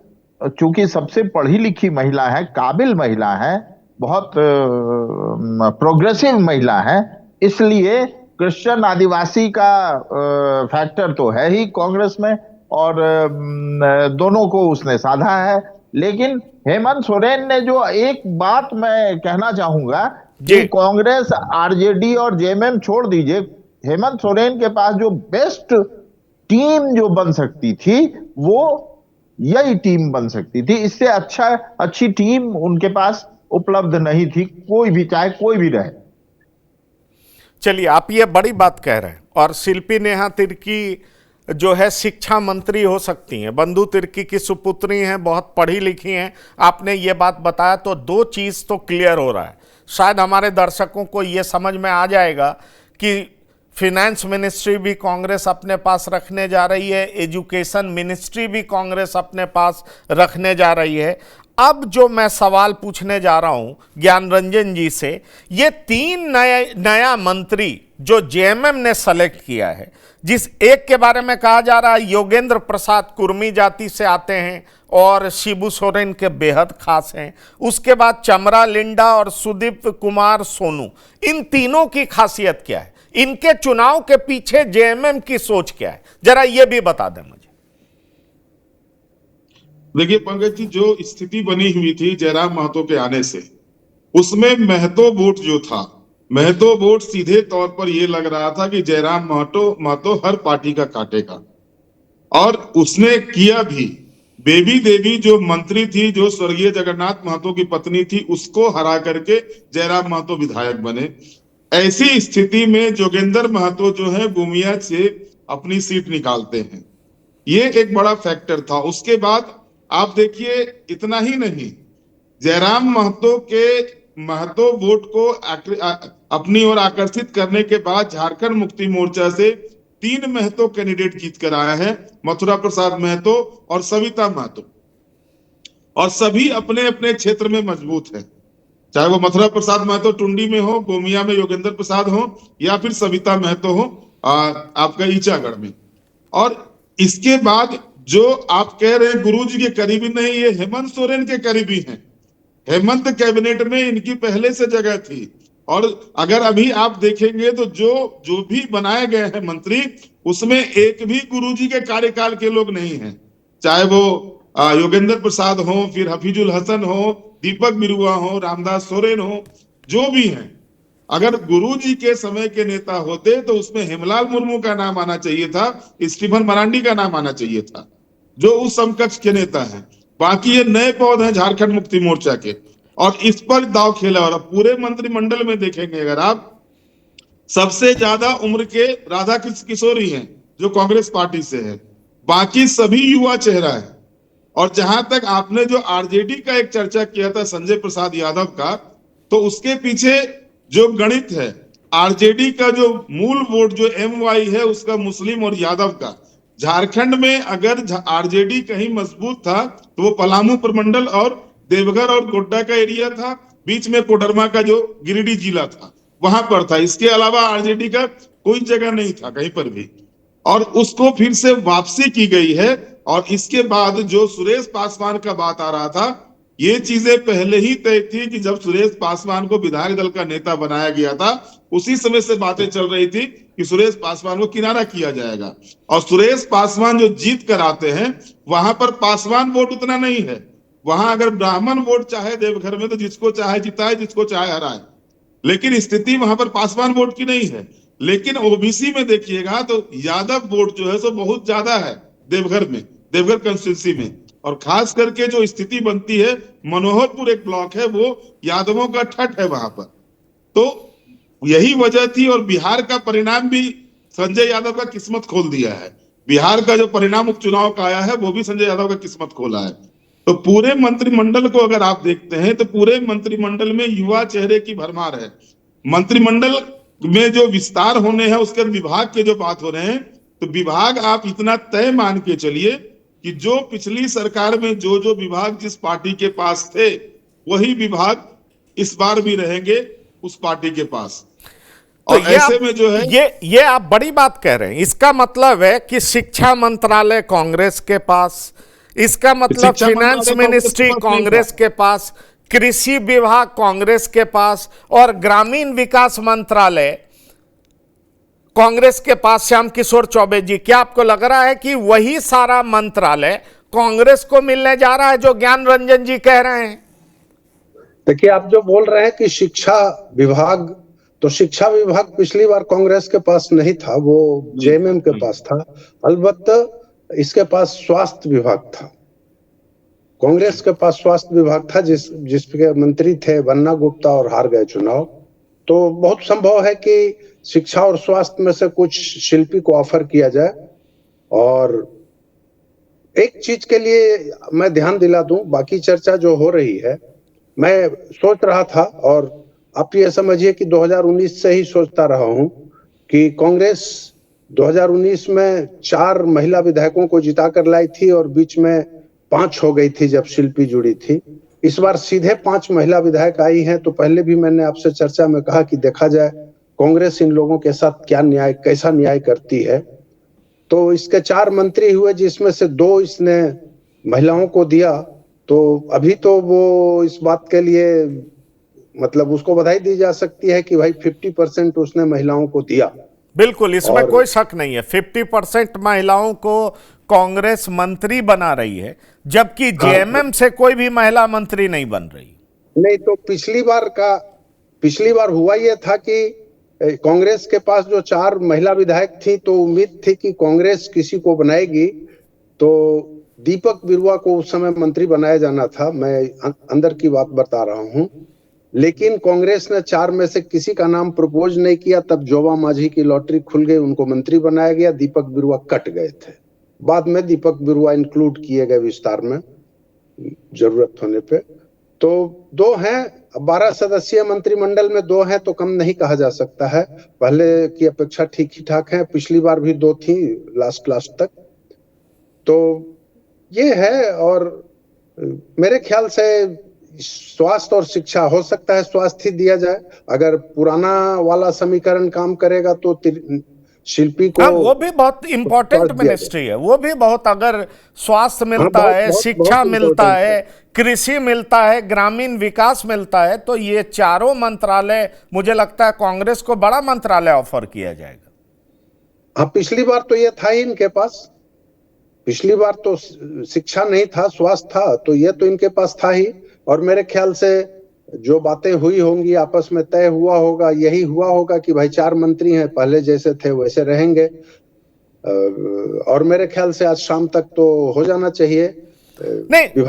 चूंकि सबसे पढ़ी लिखी महिला है, काबिल महिला है, बहुत प्रोग्रेसिव महिला है, इसलिए क्रिश्चियन आदिवासी का फैक्टर तो है ही कांग्रेस में, और दोनों को उसने साधा है। लेकिन हेमंत सोरेन ने जो एक बात मैं कहना चाहूंगा कि कांग्रेस, आरजेडी और जेएमएम छोड़ दीजिए, हेमंत सोरेन के पास जो बेस्ट टीम जो बन सकती थी, वो यही टीम बन सकती थी। इससे अच्छी टीम उनके पास उपलब्ध नहीं थी, कोई भी, चाहे कोई भी रहे। चलिए, आप ये बड़ी बात कह रहे हैं। और शिल्पी नेहा तिर्की जो है शिक्षा मंत्री हो सकती हैं, बंधु तिर्की की सुपुत्री हैं, बहुत पढ़ी लिखी हैं, आपने ये बात बताया, तो दो चीज़ तो क्लियर हो रहा है। शायद हमारे दर्शकों को ये समझ में आ जाएगा कि फिनेंस मिनिस्ट्री भी कांग्रेस अपने पास रखने जा रही है, एजुकेशन मिनिस्ट्री भी कांग्रेस अपने पास रखने जा रही है। अब जो मैं सवाल पूछने जा रहा हूं ज्ञान रंजन जी से, ये 3 नया मंत्री जो जेएमएम ने सेलेक्ट किया है, जिस एक के बारे में कहा जा रहा है योगेंद्र प्रसाद कुर्मी जाति से आते हैं और शिबू सोरेन के बेहद खास हैं, उसके बाद चमरा लिंडा और सुदीप कुमार सोनू, इन तीनों की खासियत क्या है? इनके चुनाव के पीछे जेएमएम की सोच क्या है, जरा ये भी बता दें मुझे। देखिए पंकज जी, जो स्थिति बनी हुई थी जयराम महतो के आने से, उसमें महतो वोट जो था, महतो वोट सीधे तौर पर यह लग रहा था कि जयराम महतो हर पार्टी का काटेगा, और उसने किया भी। बेबी देवी जो मंत्री थी, जो स्वर्गीय जगन्नाथ महतो की पत्नी थी, उसको हरा करके जयराम महतो विधायक बने। ऐसी स्थिति में जोगेंद्र महतो जो है गोमिया से अपनी सीट निकालते हैं, ये एक बड़ा फैक्टर था। उसके बाद आप देखिए, इतना ही नहीं, जयराम महतो के महतो वोट को अपनी ओर आकर्षित करने के बाद झारखंड मुक्ति मोर्चा से 3 महतो कैंडिडेट जीत कर आया है, मथुरा प्रसाद महतो और सविता महतो, और सभी अपने अपने क्षेत्र में मजबूत है, चाहे वो मथुरा प्रसाद महतो टुंडी में हो, गोमिया में योगेंद्र प्रसाद हो, या फिर सविता महतो हो आपका ईचागढ़ में। और इसके बाद जो आप कह रहे हैं गुरुजी के करीबी नहीं, ये हेमंत सोरेन के करीबी हैं। हेमंत कैबिनेट में इनकी पहले से जगह थी, और अगर अभी आप देखेंगे तो जो भी बनाए गए हैं मंत्री, उसमें एक भी गुरुजी के कार्यकाल के लोग नहीं हैं, चाहे वो योगेंद्र प्रसाद हो, फिर हफीजुल हसन हो, दीपक बिरुआ हो, रामदास सोरेन हो, जो भी हैं। अगर गुरुजी के समय के नेता होते तो उसमें हेमलाल मुर्मू का नाम आना चाहिए था, स्टीफन मरांडी का नाम आना चाहिए था, जो उस समकक्ष के नेता हैं। बाकी ये नए पौधे हैं झारखंड मुक्ति मोर्चा के, और इस पर दाव खेला। और पूरे मंत्रिमंडल में देखेंगे अगर आप, सबसे ज्यादा उम्र के राधा कृष्ण किशोरी हैं जो कांग्रेस पार्टी से है, बाकी सभी युवा चेहरा है। और जहां तक आपने जो आरजेडी का एक चर्चा किया था संजय प्रसाद यादव का, तो उसके पीछे जो गणित है, आरजेडी का जो मूल वोट जो एमवाई है उसका, मुस्लिम और यादव का, झारखंड में अगर आरजेडी कहीं मजबूत था तो वो पलामू प्रमंडल और देवघर और गोड्डा का एरिया था, बीच में कोडरमा का जो गिरिडीह जिला था वहां पर था। इसके अलावा आरजेडी का कोई जगह नहीं था कहीं पर भी, और उसको फिर से वापसी की गई है। और इसके बाद जो सुरेश पासवान का बात आ रहा था, ये चीजें पहले ही तय थी कि जब सुरेश पासवान को विधायक दल का नेता बनाया गया था उसी समय से बातें चल रही थी कि सुरेश पासवान को किनारा किया जाएगा। और सुरेश पासवान जो जीत कर आते हैं वहां पर पासवान वोट उतना नहीं है, वहां अगर ब्राह्मण वोट चाहे देवघर में तो जिसको चाहे जिताए, जिसको चाहे हराए, लेकिन स्थिति वहां पर पासवान वोट की नहीं है। लेकिन ओबीसी में देखिएगा तो यादव वोट जो है सो बहुत ज्यादा है देवघर में, देवघर कंस्टिट्यूंसी में। और खास करके जो स्थिति बनती है, मनोहरपुर एक ब्लॉक है, वो यादवों का ठट है वहां पर। तो यही वजह थी। और बिहार का परिणाम भी संजय यादव का किस्मत खोल दिया है। बिहार का जो परिणाम उपचुनाव का आया है वो भी संजय यादव का किस्मत खोला है। तो पूरे मंत्रिमंडल को अगर आप देखते हैं तो पूरे मंत्रिमंडल में युवा चेहरे की भरमार है। मंत्रिमंडल में जो विस्तार होने हैं उसके विभाग के जो बात हो रहे हैं, तो विभाग आप इतना तय मान के चलिए कि जो पिछली सरकार में जो जो विभाग जिस पार्टी के पास थे वही विभाग इस बार भी रहेंगे उस पार्टी के पास। तो और ऐसे में जो है ये आप बड़ी बात कह रहे हैं। इसका मतलब है कि शिक्षा मंत्रालय कांग्रेस के पास, इसका मतलब शिक्षा फाइनेंस मंत्रालय मिनिस्ट्री कांग्रेस के पास कांग्रेस के पास, कृषि विभाग कांग्रेस के पास और ग्रामीण विकास मंत्रालय कांग्रेस के पास। श्याम किशोर चौबे जी, क्या आपको लग रहा है कि वही सारा मंत्रालय कांग्रेस को मिलने जा रहा है जो ज्ञान रंजन जी कह रहे हैं? देखिए, आप जो बोल रहे हैं कि शिक्षा विभाग, तो शिक्षा विभाग पिछली बार कांग्रेस के पास नहीं था, वो जेएमएम के पास था। अलबत्ता इसके पास स्वास्थ्य विभाग था, कांग्रेस के पास स्वास्थ्य विभाग था जिसके मंत्री थे बन्ना गुप्ता और हार गए चुनाव। तो बहुत संभव है कि शिक्षा और स्वास्थ्य में से कुछ शिल्पी को ऑफर किया जाए। और एक चीज के लिए मैं ध्यान दिला दूं, बाकी चर्चा जो हो रही है, मैं सोच रहा था और आप ये समझिए कि 2019 से ही सोचता रहा हूं कि कांग्रेस 2019 में 4 महिला विधायकों को जिताकर लाई थी और बीच में 5 हो गई थी जब शिल्पी जुड़ी थी। इस बार सीधे 5 महिला विधायक आई हैं। तो पहले भी मैंने आपसे चर्चा में कहा कि देखा जाए कांग्रेस इन लोगों के साथ कैसा न्याय करती है। तो इसके 4 मंत्री हुए जिसमें से 2 इसने महिलाओं को दिया। तो अभी तो वो इस बात के लिए मतलब उसको बधाई दी जा सकती है कि भाई 50% उसने महिलाओं को दिया। बिल्कुल, इसमें कोई शक नहीं है। 50% महिलाओं को कांग्रेस मंत्री बना रही है, जबकि जेएमएम से कोई भी महिला मंत्री नहीं बन रही। नहीं, तो पिछली बार हुआ यह था कि कांग्रेस के पास जो 4 महिला विधायक थी तो उम्मीद थी कि कांग्रेस किसी को बनाएगी। तो दीपक बिरुआ को उस समय मंत्री बनाया जाना था, मैं अंदर की बात बता रहा हूं। लेकिन कांग्रेस ने 4 में से किसी का नाम प्रपोज नहीं किया। तब जोबा माझी की लॉटरी खुल गई, उनको मंत्री बनाया गया। दीपक बिरुआ कट गए थे। बाद में दीपक बिरुआ इंक्लूड किए गए विस्तार में जरूरत होने पे। तो 2 हैं, 12 सदस्यीय मंत्रिमंडल में 2 हैं तो कम नहीं कहा जा सकता है। पहले की अपेक्षा ठीक ही ठाक है, पिछली बार भी 2 थी लास्ट तक। तो ये है। और मेरे ख्याल से स्वास्थ्य और शिक्षा, हो सकता है स्वास्थ्य ही दिया जाए। अगर पुराना वाला समीकरण काम करेगा तो शिल्पी को, वो भी बहुत इंपॉर्टेंट मिनिस्ट्री है, वो भी बहुत, अगर स्वास्थ्य मिलता है, शिक्षा मिलता है, कृषि मिलता है, ग्रामीण विकास मिलता है, तो ये चारों मंत्रालय मुझे लगता है कांग्रेस को बड़ा मंत्रालय ऑफर किया जाएगा। हाँ, पिछली बार तो ये था ही इनके पास। पिछली बार तो शिक्षा नहीं था, स्वास्थ्य था, तो ये तो इनके पास था ही। और मेरे ख्याल से जो बातें हुई होंगी आपस में तय हुआ होगा, यही हुआ होगा कि भाई 4 मंत्री हैं, पहले जैसे थे वैसे रहेंगे। और मेरे ख्याल से आज शाम तक तो हो जाना चाहिए। नहीं,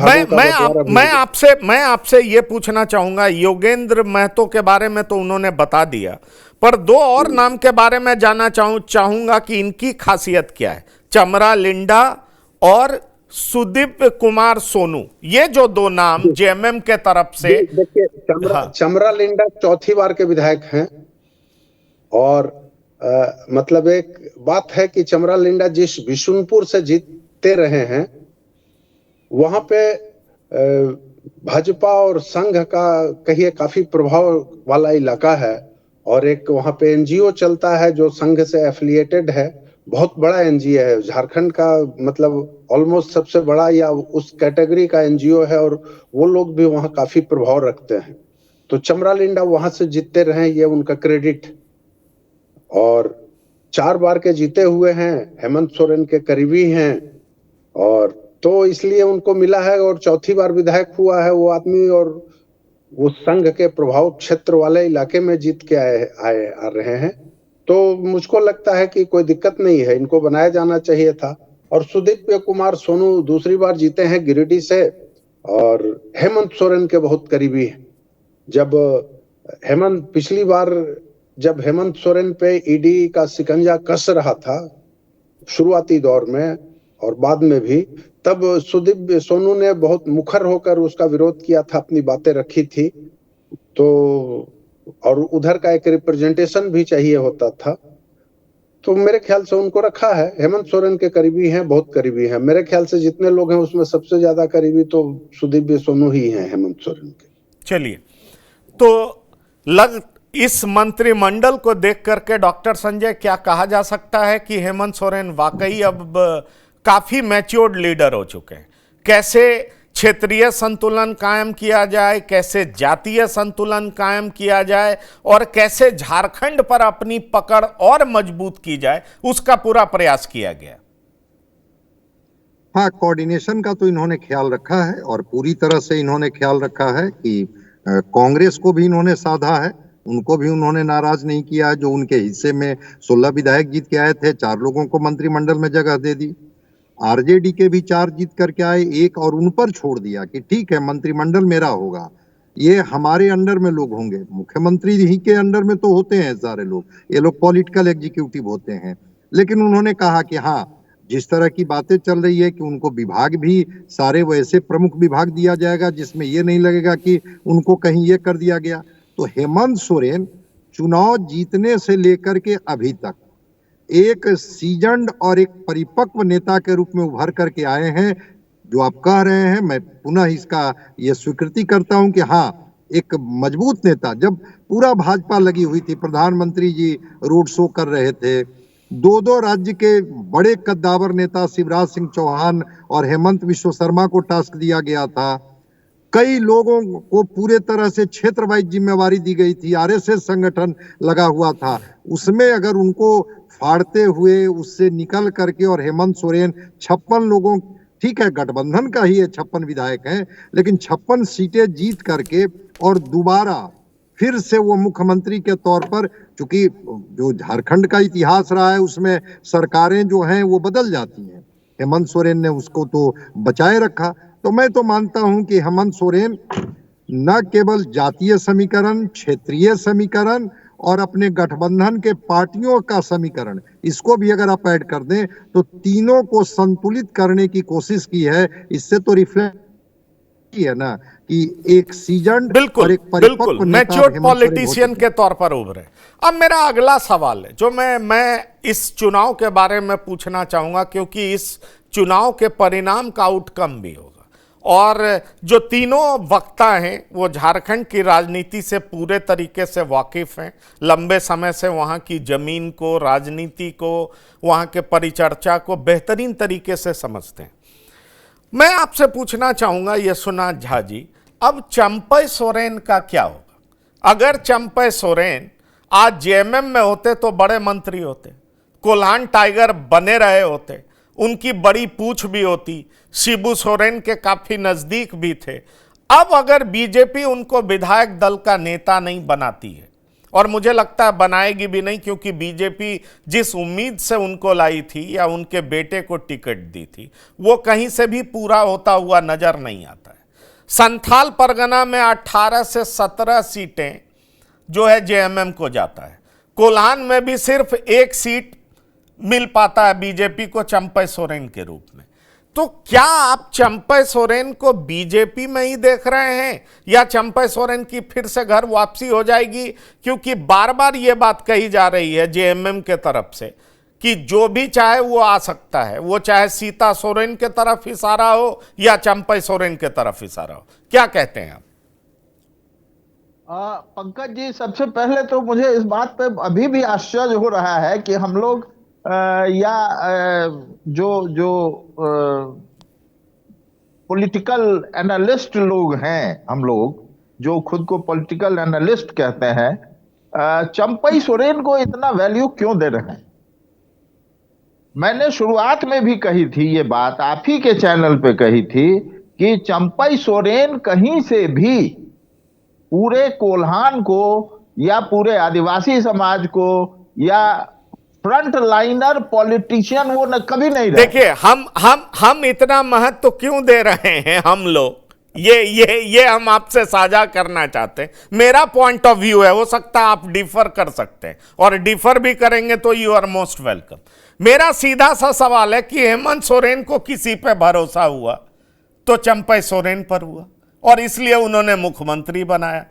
मैं आपसे ये पूछना चाहूंगा, योगेंद्र महतो के बारे में तो उन्होंने बता दिया, पर 2 और नाम के बारे में जानना चाहूंगा कि इनकी खासियत क्या है। चमरा लिंडा और सुदीप कुमार सोनू, ये जो 2 नाम जेएमएम के तरफ से। देखिए, चमरा लिंडा 4थी बार के विधायक हैं और मतलब एक बात है कि चमरालिंडा जिस बिशुनपुर से जीतते रहे हैं वहां पे भाजपा और संघ का कहिए काफी प्रभाव वाला इलाका है, और एक वहां पे एनजीओ चलता है जो संघ से एफिलिएटेड है, बहुत बड़ा एनजीओ है झारखंड का, मतलब ऑलमोस्ट सबसे बड़ा या उस कैटेगरी का एनजीओ है, और वो लोग भी वहां काफी प्रभाव रखते हैं। तो चमरालिंडा वहां से जीतते रहे, ये उनका क्रेडिट। और 4 बार के जीते हुए हैं, हेमंत सोरेन के करीबी हैं, और तो इसलिए उनको मिला है, और चौथी बार विधायक हुआ है वो आदमी, और वो संघ के प्रभाव क्षेत्र वाले इलाके में जीत के आ रहे हैं। तो मुझको लगता है कि कोई दिक्कत नहीं है, इनको बनाया जाना चाहिए था। और सुदीप कुमार सोनू दूसरी बार जीते हैं गिरिडीह से, और हेमंत सोरेन के बहुत करीबी हैं। पिछली बार जब हेमंत सोरेन पे ईडी का शिकंजा कस रहा था शुरुआती दौर में और बाद में भी, तब सुदीप सोनू ने बहुत मुखर होकर उसका विरोध किया था, अपनी बातें रखी थी। तो और उधर का एक रिप्रेजेंटेशन भी चाहिए होता था, तो मेरे ख्याल से उनको रखा है। हेमंत सोरेन के करीबी हैं, बहुत करीबी हैं। मेरे ख्याल से जितने लोग हैं उसमें सबसे ज्यादा करीबी तो सुदीप सोनू ही हैं हेमंत सोरेन के। चलिए, तो इस मंत्रिमंडल को देख करके डॉक्टर संजय क्या कहा जा सकता है कि हेमंत सोरेन वाकई अब काफी मैच्योर्ड लीडर हो चुके हैं? कैसे क्षेत्रीय संतुलन कायम किया जाए, कैसे जातीय संतुलन कायम किया जाए, और कैसे झारखंड पर अपनी पकड़ और मजबूत की जाए, उसका पूरा प्रयास किया गया। हाँ, कोऑर्डिनेशन का तो इन्होंने ख्याल रखा है, और पूरी तरह से इन्होंने ख्याल रखा है कि कांग्रेस को भी इन्होंने साधा है, उनको भी उन्होंने नाराज नहीं किया है। जो उनके हिस्से में 16 विधायक जीत के आए थे, 4 लोगों को मंत्रिमंडल में जगह दे दी। आरजेडी के भी 4 जीत करके आए, एक और उन पर छोड़ दिया कि ठीक है मंत्रिमंडल मेरा होगा, ये हमारे अंडर में लोग होंगे। मुख्यमंत्री ही के अंडर में तो होते हैं सारे लोग, ये लोग पॉलिटिकल एग्जीक्यूटिव होते हैं। लेकिन उन्होंने कहा कि हाँ, जिस तरह की बातें चल रही है कि उनको विभाग भी सारे वैसे प्रमुख विभाग दिया जाएगा जिसमें ये नहीं लगेगा कि उनको कहीं ये कर दिया गया। तो हेमंत सोरेन चुनाव जीतने से लेकर के अभी तक एक सीजन्ड और एक परिपक्व नेता के रूप में उभर करके आए हैं। जो आप कह रहे हैं, मैं पुनः इसका ये स्वीकृति करता हूं कि हाँ, एक मजबूत नेता। जब पूरा भाजपा लगी हुई थी, प्रधानमंत्री जी रोड शो कर रहे थे, 2 राज्य के बड़े कद्दावर नेता शिवराज सिंह चौहान और हेमंत विश्व शर्मा को टास्क दिया गया था। कई लोगों को पूरे तरह से क्षेत्र वाइज जिम्मेवारी दी गई थी, आरएसएस संगठन लगा हुआ था, उसमें अगर उनको फाड़ते हुए उससे निकल करके, और हेमंत सोरेन 56 लोगों, ठीक है गठबंधन का ही है, 56 विधायक हैं, लेकिन 56 सीटें जीत करके और दोबारा फिर से वो मुख्यमंत्री के तौर पर, चूंकि जो झारखंड का इतिहास रहा है उसमें सरकारें जो हैं वो बदल जाती हैं, हेमंत सोरेन ने उसको तो बचाए रखा। तो मैं तो मानता हूं कि हेमंत सोरेन न केवल जातीय समीकरण, क्षेत्रीय समीकरण और अपने गठबंधन के पार्टियों का समीकरण, इसको भी अगर आप ऐड कर दें तो तीनों को संतुलित करने की कोशिश की है। इससे तो रिफ्लेक्ट है ना कि एक सीजन और एक परिपक्व मैच्योर्ड पॉलिटिशियन के तौर पर उभरे। अब मेरा अगला सवाल है जो मैं इस चुनाव के बारे में पूछना चाहूंगा, क्योंकि इस चुनाव के परिणाम का आउटकम भी होगा, और जो तीनों वक्ता हैं वो झारखंड की राजनीति से पूरे तरीके से वाकिफ हैं, लंबे समय से वहाँ की जमीन को, राजनीति को, वहाँ के परिचर्चा को बेहतरीन तरीके से समझते हैं। मैं आपसे पूछना चाहूँगा यशुनाथ झा जी, अब चंपई सोरेन का क्या होगा? अगर चंपई सोरेन आज जेएमएम में होते तो बड़े मंत्री होते, कोल्हान टाइगर बने रहे होते, उनकी बड़ी पूछ भी होती, शिबू सोरेन के काफी नजदीक भी थे। अब अगर बीजेपी उनको विधायक दल का नेता नहीं बनाती है, और मुझे लगता है बनाएगी भी नहीं, क्योंकि बीजेपी जिस उम्मीद से उनको लाई थी या उनके बेटे को टिकट दी थी वो कहीं से भी पूरा होता हुआ नजर नहीं आता है। संथाल परगना में 18 से 17 सीटें जो है जेएमएम को जाता है, कोल्हान में भी सिर्फ 1 सीट मिल पाता है बीजेपी को चंपई सोरेन के रूप में। तो क्या आप चंपई सोरेन को बीजेपी में ही देख रहे हैं या चंपई सोरेन की फिर से घर वापसी हो जाएगी? क्योंकि बार बार ये बात कही जा रही है जेएमएम के तरफ से कि जो भी चाहे वो आ सकता है, वो चाहे सीता सोरेन के तरफ इशारा हो या चंपई सोरेन के तरफ इशारा हो। क्या कहते हैं आप? पंकज जी, सबसे पहले तो मुझे इस बात पे अभी भी आश्चर्य हो रहा है कि हम लोग जो पॉलिटिकल एनालिस्ट लोग हैं, हम लोग जो खुद को पॉलिटिकल एनालिस्ट कहते हैं, चंपई सोरेन को इतना वैल्यू क्यों दे रहे हैं? मैंने शुरुआत में भी कही थी ये बात, आप ही के चैनल पे कही थी कि चंपई सोरेन कहीं से भी पूरे कोल्हान को या पूरे आदिवासी समाज को या फ्रंट लाइनर पॉलिटिशियन वो कभी नहीं रहे। देखिए, हम इतना महत्व क्यों दे रहे हैं हम लोग, ये हम आपसे साझा करना चाहते हैं। मेरा पॉइंट ऑफ व्यू है, हो सकता है आप डिफर कर सकते हैं, और डिफर भी करेंगे तो यू आर मोस्ट वेलकम। मेरा सीधा सा सवाल है कि हेमंत सोरेन को किसी पे भरोसा हुआ तो चंपई सोरेन पर हुआ, और इसलिए उन्होंने मुख्यमंत्री बनाया।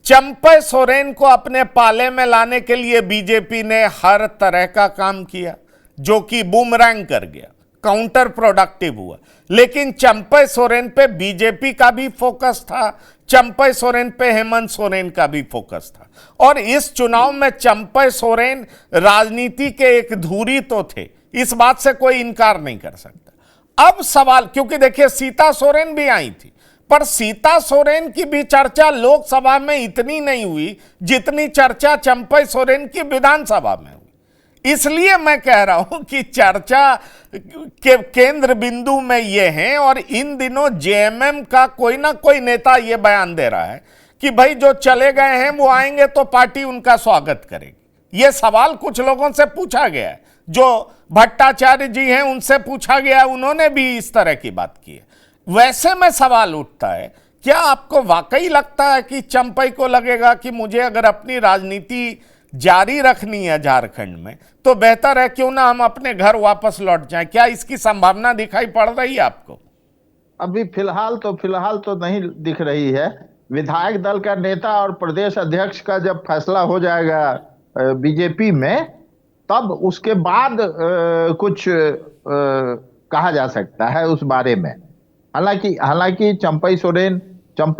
चंपई सोरेन को अपने पाले में लाने के लिए बीजेपी ने हर तरह का काम किया, जो कि बूमरैंग कर गया, काउंटर प्रोडक्टिव हुआ। लेकिन चंपई सोरेन पे बीजेपी का भी फोकस था, चंपई सोरेन पे हेमंत सोरेन का भी फोकस था, और इस चुनाव में चंपई सोरेन राजनीति के एक धुरी तो थे, इस बात से कोई इनकार नहीं कर सकता। अब सवाल, क्योंकि देखिए सीता सोरेन भी आई थी, पर सीता सोरेन की भी चर्चा लोकसभा में इतनी नहीं हुई जितनी चर्चा चंपई सोरेन की विधानसभा में हुई। इसलिए मैं कह रहा हूं कि चर्चा के केंद्र बिंदु में ये हैं, और इन दिनों जेएमएम का कोई ना कोई नेता ये बयान दे रहा है कि भाई जो चले गए हैं वो आएंगे तो पार्टी उनका स्वागत करेगी। ये सवाल कुछ लोगों से पूछा गया है, जो भट्टाचार्य जी हैं उनसे पूछा गया, उन्होंने भी इस तरह की बात की है। वैसे में सवाल उठता है, क्या आपको वाकई लगता है कि चंपई को लगेगा कि मुझे अगर अपनी राजनीति जारी रखनी है झारखंड में तो बेहतर है क्यों ना हम अपने घर वापस लौट जाएं? क्या इसकी संभावना दिखाई पड़ रही है आपको? अभी फिलहाल तो नहीं दिख रही है। विधायक दल का नेता और प्रदेश अध्यक्ष का जब फैसला हो जाएगा बीजेपी में, तब उसके बाद कुछ कहा जा सकता है उस बारे में। हालांकि चंपई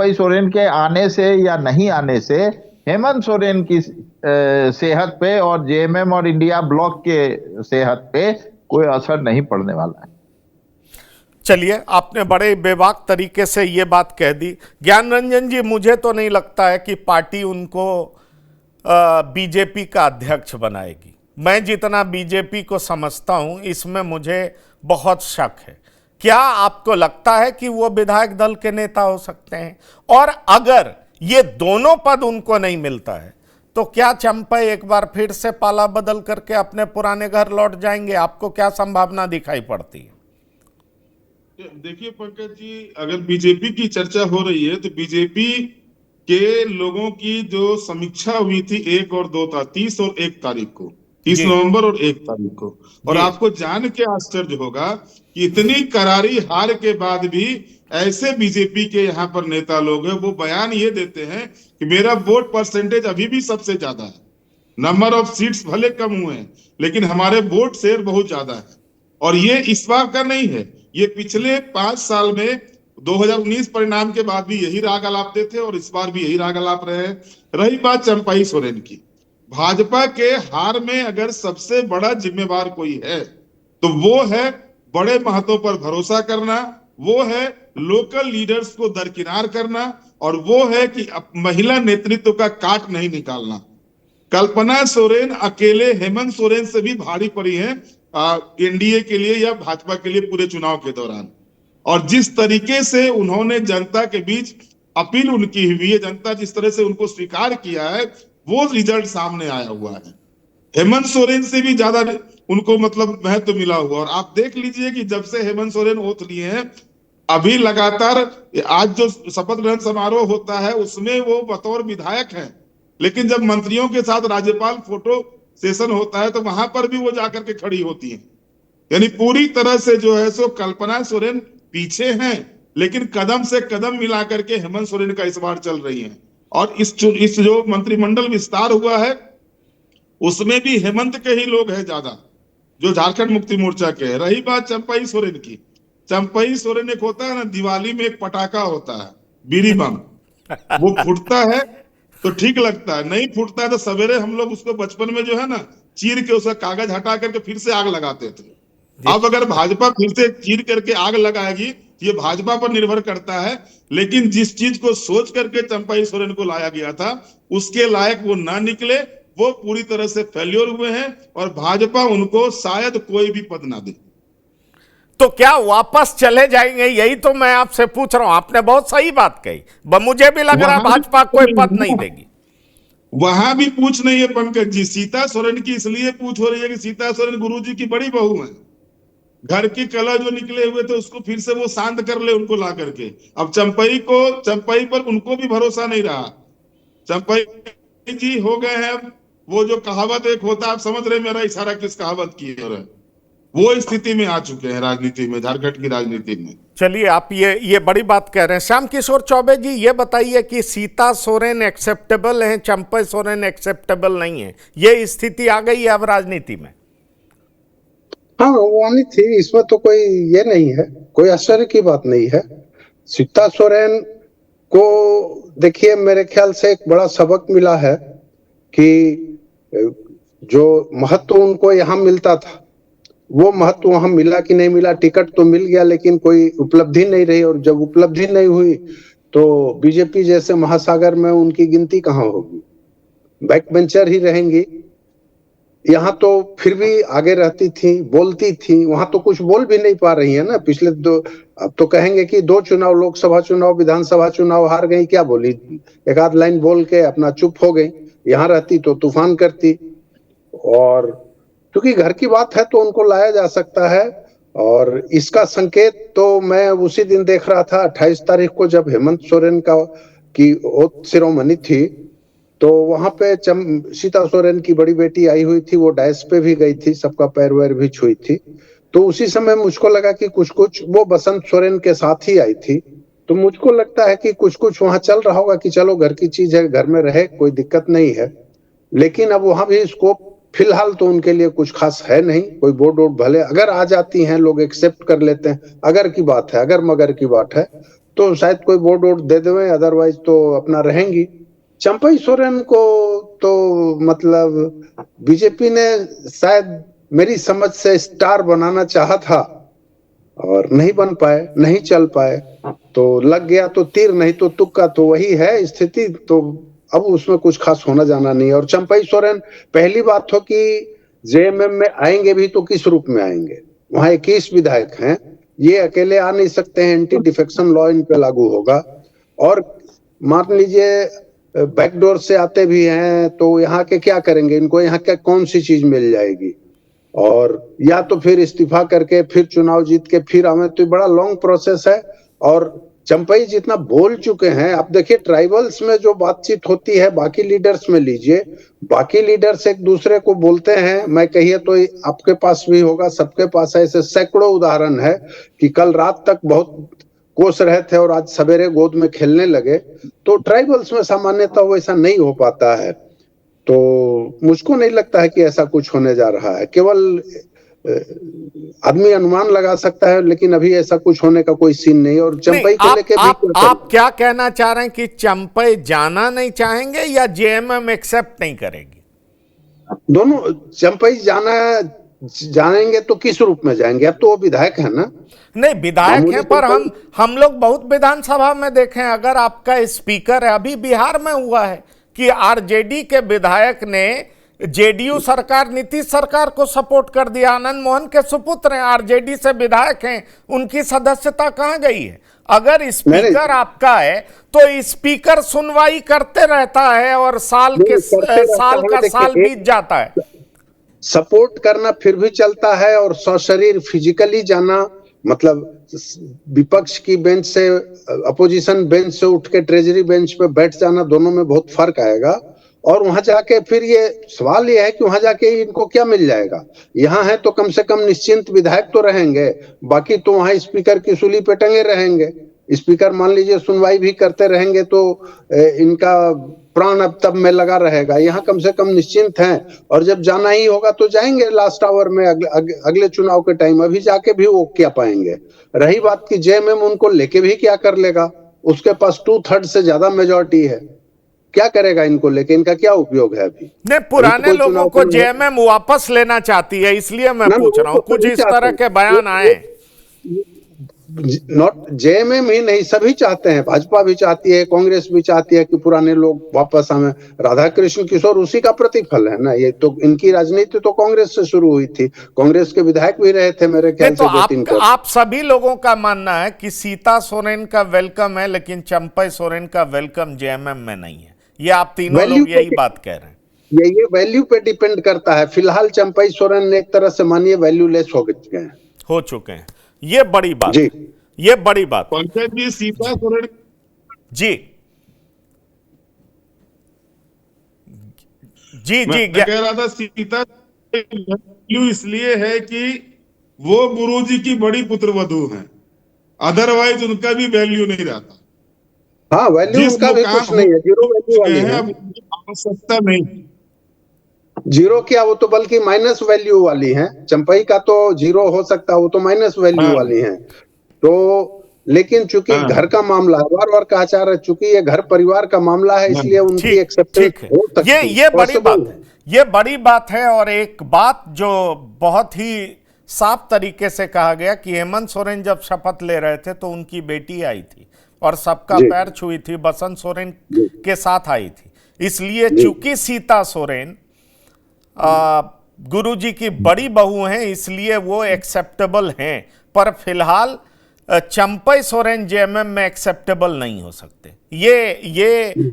सोरेन के आने से या नहीं आने से हेमंत सोरेन की सेहत पे और जेएमएम और इंडिया ब्लॉक के सेहत पे कोई असर नहीं पड़ने वाला है। चलिए, आपने बड़े बेबाक तरीके से ये बात कह दी। ज्ञान रंजन जी, मुझे तो नहीं लगता है कि पार्टी उनको बीजेपी का अध्यक्ष बनाएगी। मैं जितना बीजेपी को समझता हूं, इसमें मुझे बहुत शक है। क्या आपको लगता है कि वो विधायक दल के नेता हो सकते हैं? और अगर ये दोनों पद उनको नहीं मिलता है तो क्या चंपई एक बार फिर से पाला बदल करके अपने पुराने घर लौट जाएंगे? आपको क्या संभावना दिखाई पड़ती है? देखिए पंकज जी, अगर बीजेपी की चर्चा हो रही है तो बीजेपी के लोगों की जो समीक्षा हुई थी 1 और 2 था 30 और 1 तारीख को, 30 नवंबर और 1 तारीख को, और आपको जान के आश्चर्य होगा कि इतनी करारी हार के बाद भी ऐसे बीजेपी के यहाँ पर नेता लोग हैं, वो बयान ये देते हैं कि मेरा वोट परसेंटेज अभी भी सबसे ज्यादा है, नंबर ऑफ सीट्स भले कम हुए हैं लेकिन हमारे वोट शेयर बहुत ज्यादा है। और ये इस बार का नहीं है, ये पिछले 5 साल में 2019 परिणाम के बाद भी यही राग अलापते थे और इस बार भी यही राग अलाप रहे हैं। रही बात चंपई सोरेन की, भाजपा के हार में अगर सबसे बड़ा जिम्मेवार कोई है तो वो है बड़े महत्वों पर भरोसा करना, वो है लोकल लीडर्स को दरकिनार करना, और वो है कि महिला नेतृत्व का काट नहीं निकालना। कल्पना सोरेन अकेले हेमंत सोरेन से भी भारी पड़ी हैं एनडीए के लिए या भाजपा के लिए पूरे चुनाव के दौरान। और जिस तरीके से उन्होंने जनता के बीच अपील उनकी हुई है, जनता जिस तरह से उनको स्वीकार किया है, वो रिजल्ट सामने आया हुआ है। हेमंत सोरेन से भी ज्यादा उनको मतलब महत्व मिला हुआ। और आप देख लीजिए कि जब से हेमंत सोरेन ओथ लिए हैं, अभी लगातार आज जो शपथ ग्रहण समारोह होता है उसमें वो बतौर विधायक हैं, लेकिन जब मंत्रियों के साथ राज्यपाल फोटो सेशन होता है तो वहां पर भी वो जाकर के खड़ी होती हैं। यानी पूरी तरह से जो है सो कल्पना सोरेन पीछे हैं, लेकिन कदम से कदम मिला करके हेमंत सोरेन का इस बार चल रही हैं। और इस जो मंत्रिमंडल विस्तार हुआ है उसमें भी हेमंत के ही लोग हैं ज्यादा, जो झारखंड मुक्ति मोर्चा के हैं। रही बात चंपई सोरेन की, चंपई सोरेन एक होता है ना, दिवाली में एक पटाखा होता है, बीड़ी बम, वो फूटता है तो ठीक लगता है, नहीं फूटता है तो सवेरे हम लोग उसको बचपन में जो है ना चीर के उसका कागज हटा करके फिर से आग लगाते थे। अब अगर भाजपा फिर से चीर करके आग लगाएगी, ये भाजपा पर निर्भर करता है। लेकिन जिस चीज को सोच करके चंपई सोरेन को लाया गया था उसके लायक वो ना निकले, वो पूरी तरह से फेल्योर हुए हैं और भाजपा उनको शायद कोई भी पद ना दे। तो क्या वापस चले जाएंगे, यही तो मैं आपसे पूछ रहा हूं। आपने बहुत सही बात कही, मुझे भी लग रहा है भाजपा कोई पद नहीं देगी। वहां भी पूछ नहीं है पंकज जी। सीता सोरेन की इसलिए पूछ हो रही है कि सीता सोरेन गुरुजी की बड़ी बहू है, घर की कला जो निकले हुए थे उसको फिर से वो शांत कर ले उनको ला करके। अब चंपई पर उनको भी भरोसा नहीं रहा। चंपई जी हो गए हैं, वो जो कहावत एक होता है, आप समझ रहे मेरा इशारा किस कहावत की ओर है, वो स्थिति में आ चुके हैं राजनीति में, झारखंड की राजनीति में। चलिए, आप ये बड़ी बात कह रहे हैं। श्याम किशोर चौबे जी, ये बताइए कि सीता सोरेन एक्सेप्टेबल है, चंपई सोरेन एक्सेप्टेबल नहीं है, ये स्थिति आ गई है अब राजनीति में। हाँ, वो आनी थी, इसमें तो कोई ये नहीं है, कोई आश्चर्य की बात नहीं है। सीता सोरेन को देखिए, मेरे ख्याल से एक बड़ा सबक मिला है कि जो महत्व उनको यहाँ मिलता था वो महत्व वहां मिला कि नहीं मिला। टिकट तो मिल गया लेकिन कोई उपलब्धि नहीं रही, और जब उपलब्धि नहीं हुई तो बीजेपी जैसे महासागर में उनकी गिनती कहाँ होगी, बैक बेंचर ही रहेंगी। यहाँ तो फिर भी आगे रहती थी, बोलती थी, वहां तो कुछ बोल भी नहीं पा रही है ना। पिछले अब तो कहेंगे कि 2 चुनाव, लोकसभा चुनाव, विधानसभा चुनाव हार गई, क्या बोली, एक आध लाइन बोल के अपना चुप हो गई। यहाँ रहती तो तूफान करती, और क्योंकि घर की बात है तो उनको लाया जा सकता है। और इसका संकेत तो मैं उसी दिन देख रहा था, 28 तारीख को जब हेमंत सोरेन की ओथ सेरेमनी थी, तो वहां पे सीता सोरेन की बड़ी बेटी आई हुई थी, वो डायस पे भी गई थी, सबका पैर वैर भी छुई थी। तो उसी समय मुझको लगा कि कुछ वो बसंत सोरेन के साथ ही आई थी, तो मुझको लगता है कि कुछ वहां चल रहा होगा कि चलो घर की चीज है, घर में रहे, कोई दिक्कत नहीं है। लेकिन अब वहां भी स्कोप फिलहाल तो उनके लिए कुछ खास है नहीं। कोई बोर्ड वोट भले अगर आ जाती हैं, लोग एक्सेप्ट कर लेते हैं, अगर की बात है, अगर मगर की बात है, तो शायद कोई बोर्ड वोट दे देवे, अदरवाइज तो अपना रहेंगी। चंपई सोरेन को तो मतलब बीजेपी ने शायद मेरी समझ से स्टार बनाना चाहा था और नहीं बन पाए, नहीं चल पाए, तो लग गया तो तीर, नहीं तो तुक्का, तो वही है स्थिति। तो अब उसमें कुछ खास होना जाना नहीं है। और चंपई सोरेन, पहली बात हो कि जेएमएम में आएंगे भी तो किस रूप में आएंगे, वहां 21 विधायक हैं, ये अकेले आ नहीं सकते हैं, एंटी डिफेक्शन लॉ इन पे लागू होगा। और मान लीजिए बैकडोर से आते भी हैं तो यहाँ के क्या करेंगे, इनको यहाँ क्या कौन सी चीज मिल जाएगी, और या तो फिर इस्तीफा करके फिर चुनाव जीत के फिर आवे, तो बड़ा लॉन्ग प्रोसेस है। और चंपई जितना बोल चुके हैं, आप देखिए ट्राइबल्स में जो बातचीत होती है, बाकी लीडर्स में लीजिए, बाकी लीडर्स एक दूसरे को बोलते हैं, मैं कहिए तो आपके पास भी होगा, सबके पास ऐसे सैकड़ों उदाहरण है कि कल रात तक बहुत कोस रहे थे और आज सवेरे गोद में खेलने लगे। तो ट्राइबल्स में सामान्यतः वैसा नहीं हो पाता है। तो मुझको नहीं लगता है कि ऐसा कुछ होने जा रहा है। केवल आदमी अनुमान लगा सकता है, लेकिन अभी ऐसा कुछ होने का कोई सीन नहीं। और चंपई को लेके आप क्या कहना चाह रहे हैं कि चंपई जाना नहीं चाहेंगे या जेएमएम एक्सेप्ट नहीं करेगी? दोनों। चंपई जानेंगे तो किस रूप में जाएंगे, अब तो वो विधायक है ना। नहीं, विधायक है, पर हम लोग बहुत विधानसभा में देखे हैं, अगर आपका स्पीकर है, अभी बिहार में हुआ है कि आरजेडी के विधायक ने जेडीयू सरकार, नीतीश सरकार को सपोर्ट कर दिया। आनंद मोहन के सुपुत्र हैं, आरजेडी से विधायक हैं, उनकी सदस्यता कहां गई है? अगर स्पीकर आपका है तो स्पीकर सुनवाई करते रहता है और साल का साल बीत जाता है। सपोर्ट करना फिर भी चलता है, और सशरीर फिजिकली जाना, मतलब विपक्ष की बेंच से, अपोजिशन बेंच से उठ के ट्रेजरी बेंच पे बैठ जाना, दोनों में बहुत फर्क आएगा। और वहां जाके फिर ये सवाल ये है कि वहां जाके इनको क्या मिल जाएगा। यहाँ है तो कम से कम निश्चिंत विधायक तो रहेंगे, बाकी तो वहां स्पीकर की सूली पे टंगे रहेंगे। स्पीकर मान लीजिए सुनवाई भी करते रहेंगे तो इनका प्राण अब तब में लगा रहेगा। यहाँ कम से कम निश्चिंत हैं, और जब जाना ही होगा तो जाएंगे लास्ट आवर में, अगले चुनाव के टाइम। अभी जाके भी वो क्या पाएंगे। रही बात की जेएमएम उनको लेके भी क्या कर लेगा, उसके पास 2/3 से ज्यादा मेजोरिटी है, क्या करेगा इनको लेके, इनका क्या उपयोग है अभी। नहीं, पुराने लोगों को जेएमएम वापस लेना चाहती है, इसलिए मैं पूछ रहा हूँ। कुछ इस तरह के बयान आए। नॉट जेएमएम ही नहीं, सभी चाहते हैं, भाजपा भी चाहती है, कांग्रेस भी चाहती है कि पुराने लोग वापस आए। राधा कृष्ण किशोर उसी का प्रतिफल है ना। ये तो इनकी राजनीति तो कांग्रेस से शुरू हुई थी, कांग्रेस के विधायक भी रहे थे मेरे ख्याल से 2-3 आप सभी लोगों का मानना है कि सीता सोरेन का वेलकम है, लेकिन चंपई सोरेन का वेलकम जेएमएम में नहीं है। ये आप तीनों लोग यही बात कह रहे हैं। ये वैल्यू पे डिपेंड करता है। फिलहाल चंपई सोरेन एक तरह से मानिए वैल्यूलेस हो चुके हैं। ये बड़ी बात जी, ये बड़ी बात। पंकज जी, सीता सोरेन जी जी जी मैं कह रहा था सीता वैल्यू इसलिए है कि वो गुरुजी की बड़ी पुत्रवधू हैं, अदरवाइज उनका भी वैल्यू नहीं रहता। हाँ, वैल्यू उसका भी कुछ नहीं है, जीरो वैल्यू वाली है। आवश्यकता नहीं, जीरो क्या, वो तो बल्कि माइनस वैल्यू वाली है। चंपई का तो जीरो हो सकता है, वो तो माइनस वैल्यू वाली है। तो लेकिन चूंकि घर का मामला है, बार-बार कहा जा रहा है, चूंकि ये घर परिवार का मामला है, इसलिए उनकी एक्सेप्टेंस हो सकती है। ये बड़ी बात है, ये बड़ी बात है। और एक बात जो बहुत ही साफ तरीके से कहा गया कि हेमंत सोरेन जब शपथ ले रहे थे तो उनकी बेटी आई थी और सबका पैर छुई थी, बसंत सोरेन के साथ आई थी। इसलिए चूंकि सीता सोरेन गुरुजी की बड़ी बहू हैं, इसलिए वो एक्सेप्टेबल हैं। पर फिलहाल चंपई सोरेन जेएमएम में एक्सेप्टेबल नहीं हो सकते। ये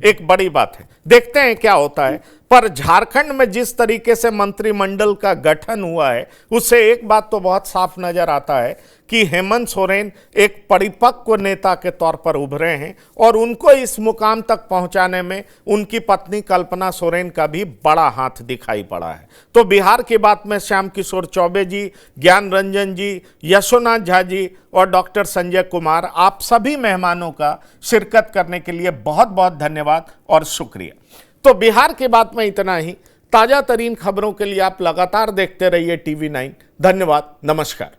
एक बड़ी बात है। देखते हैं क्या होता है। पर झारखंड में जिस तरीके से मंत्रिमंडल का गठन हुआ है, उससे एक बात तो बहुत साफ नजर आता है कि हेमंत सोरेन एक परिपक्व नेता के तौर पर उभरे हैं और उनको इस मुकाम तक पहुंचाने में उनकी पत्नी कल्पना सोरेन का भी बड़ा हाथ दिखाई पड़ा है। तो बिहार की बात में श्याम किशोर चौबे जी, ज्ञान रंजन जी, यशोनाथ झा जी और डॉक्टर संजय कुमार, आप सभी मेहमानों का शिरकत करने के लिए बहुत बहुत धन्यवाद और शुक्रिया। तो बिहार की बात में इतना ही। ताजा तरीन खबरों के लिए आप लगातार देखते रहिए TV9। धन्यवाद, नमस्कार।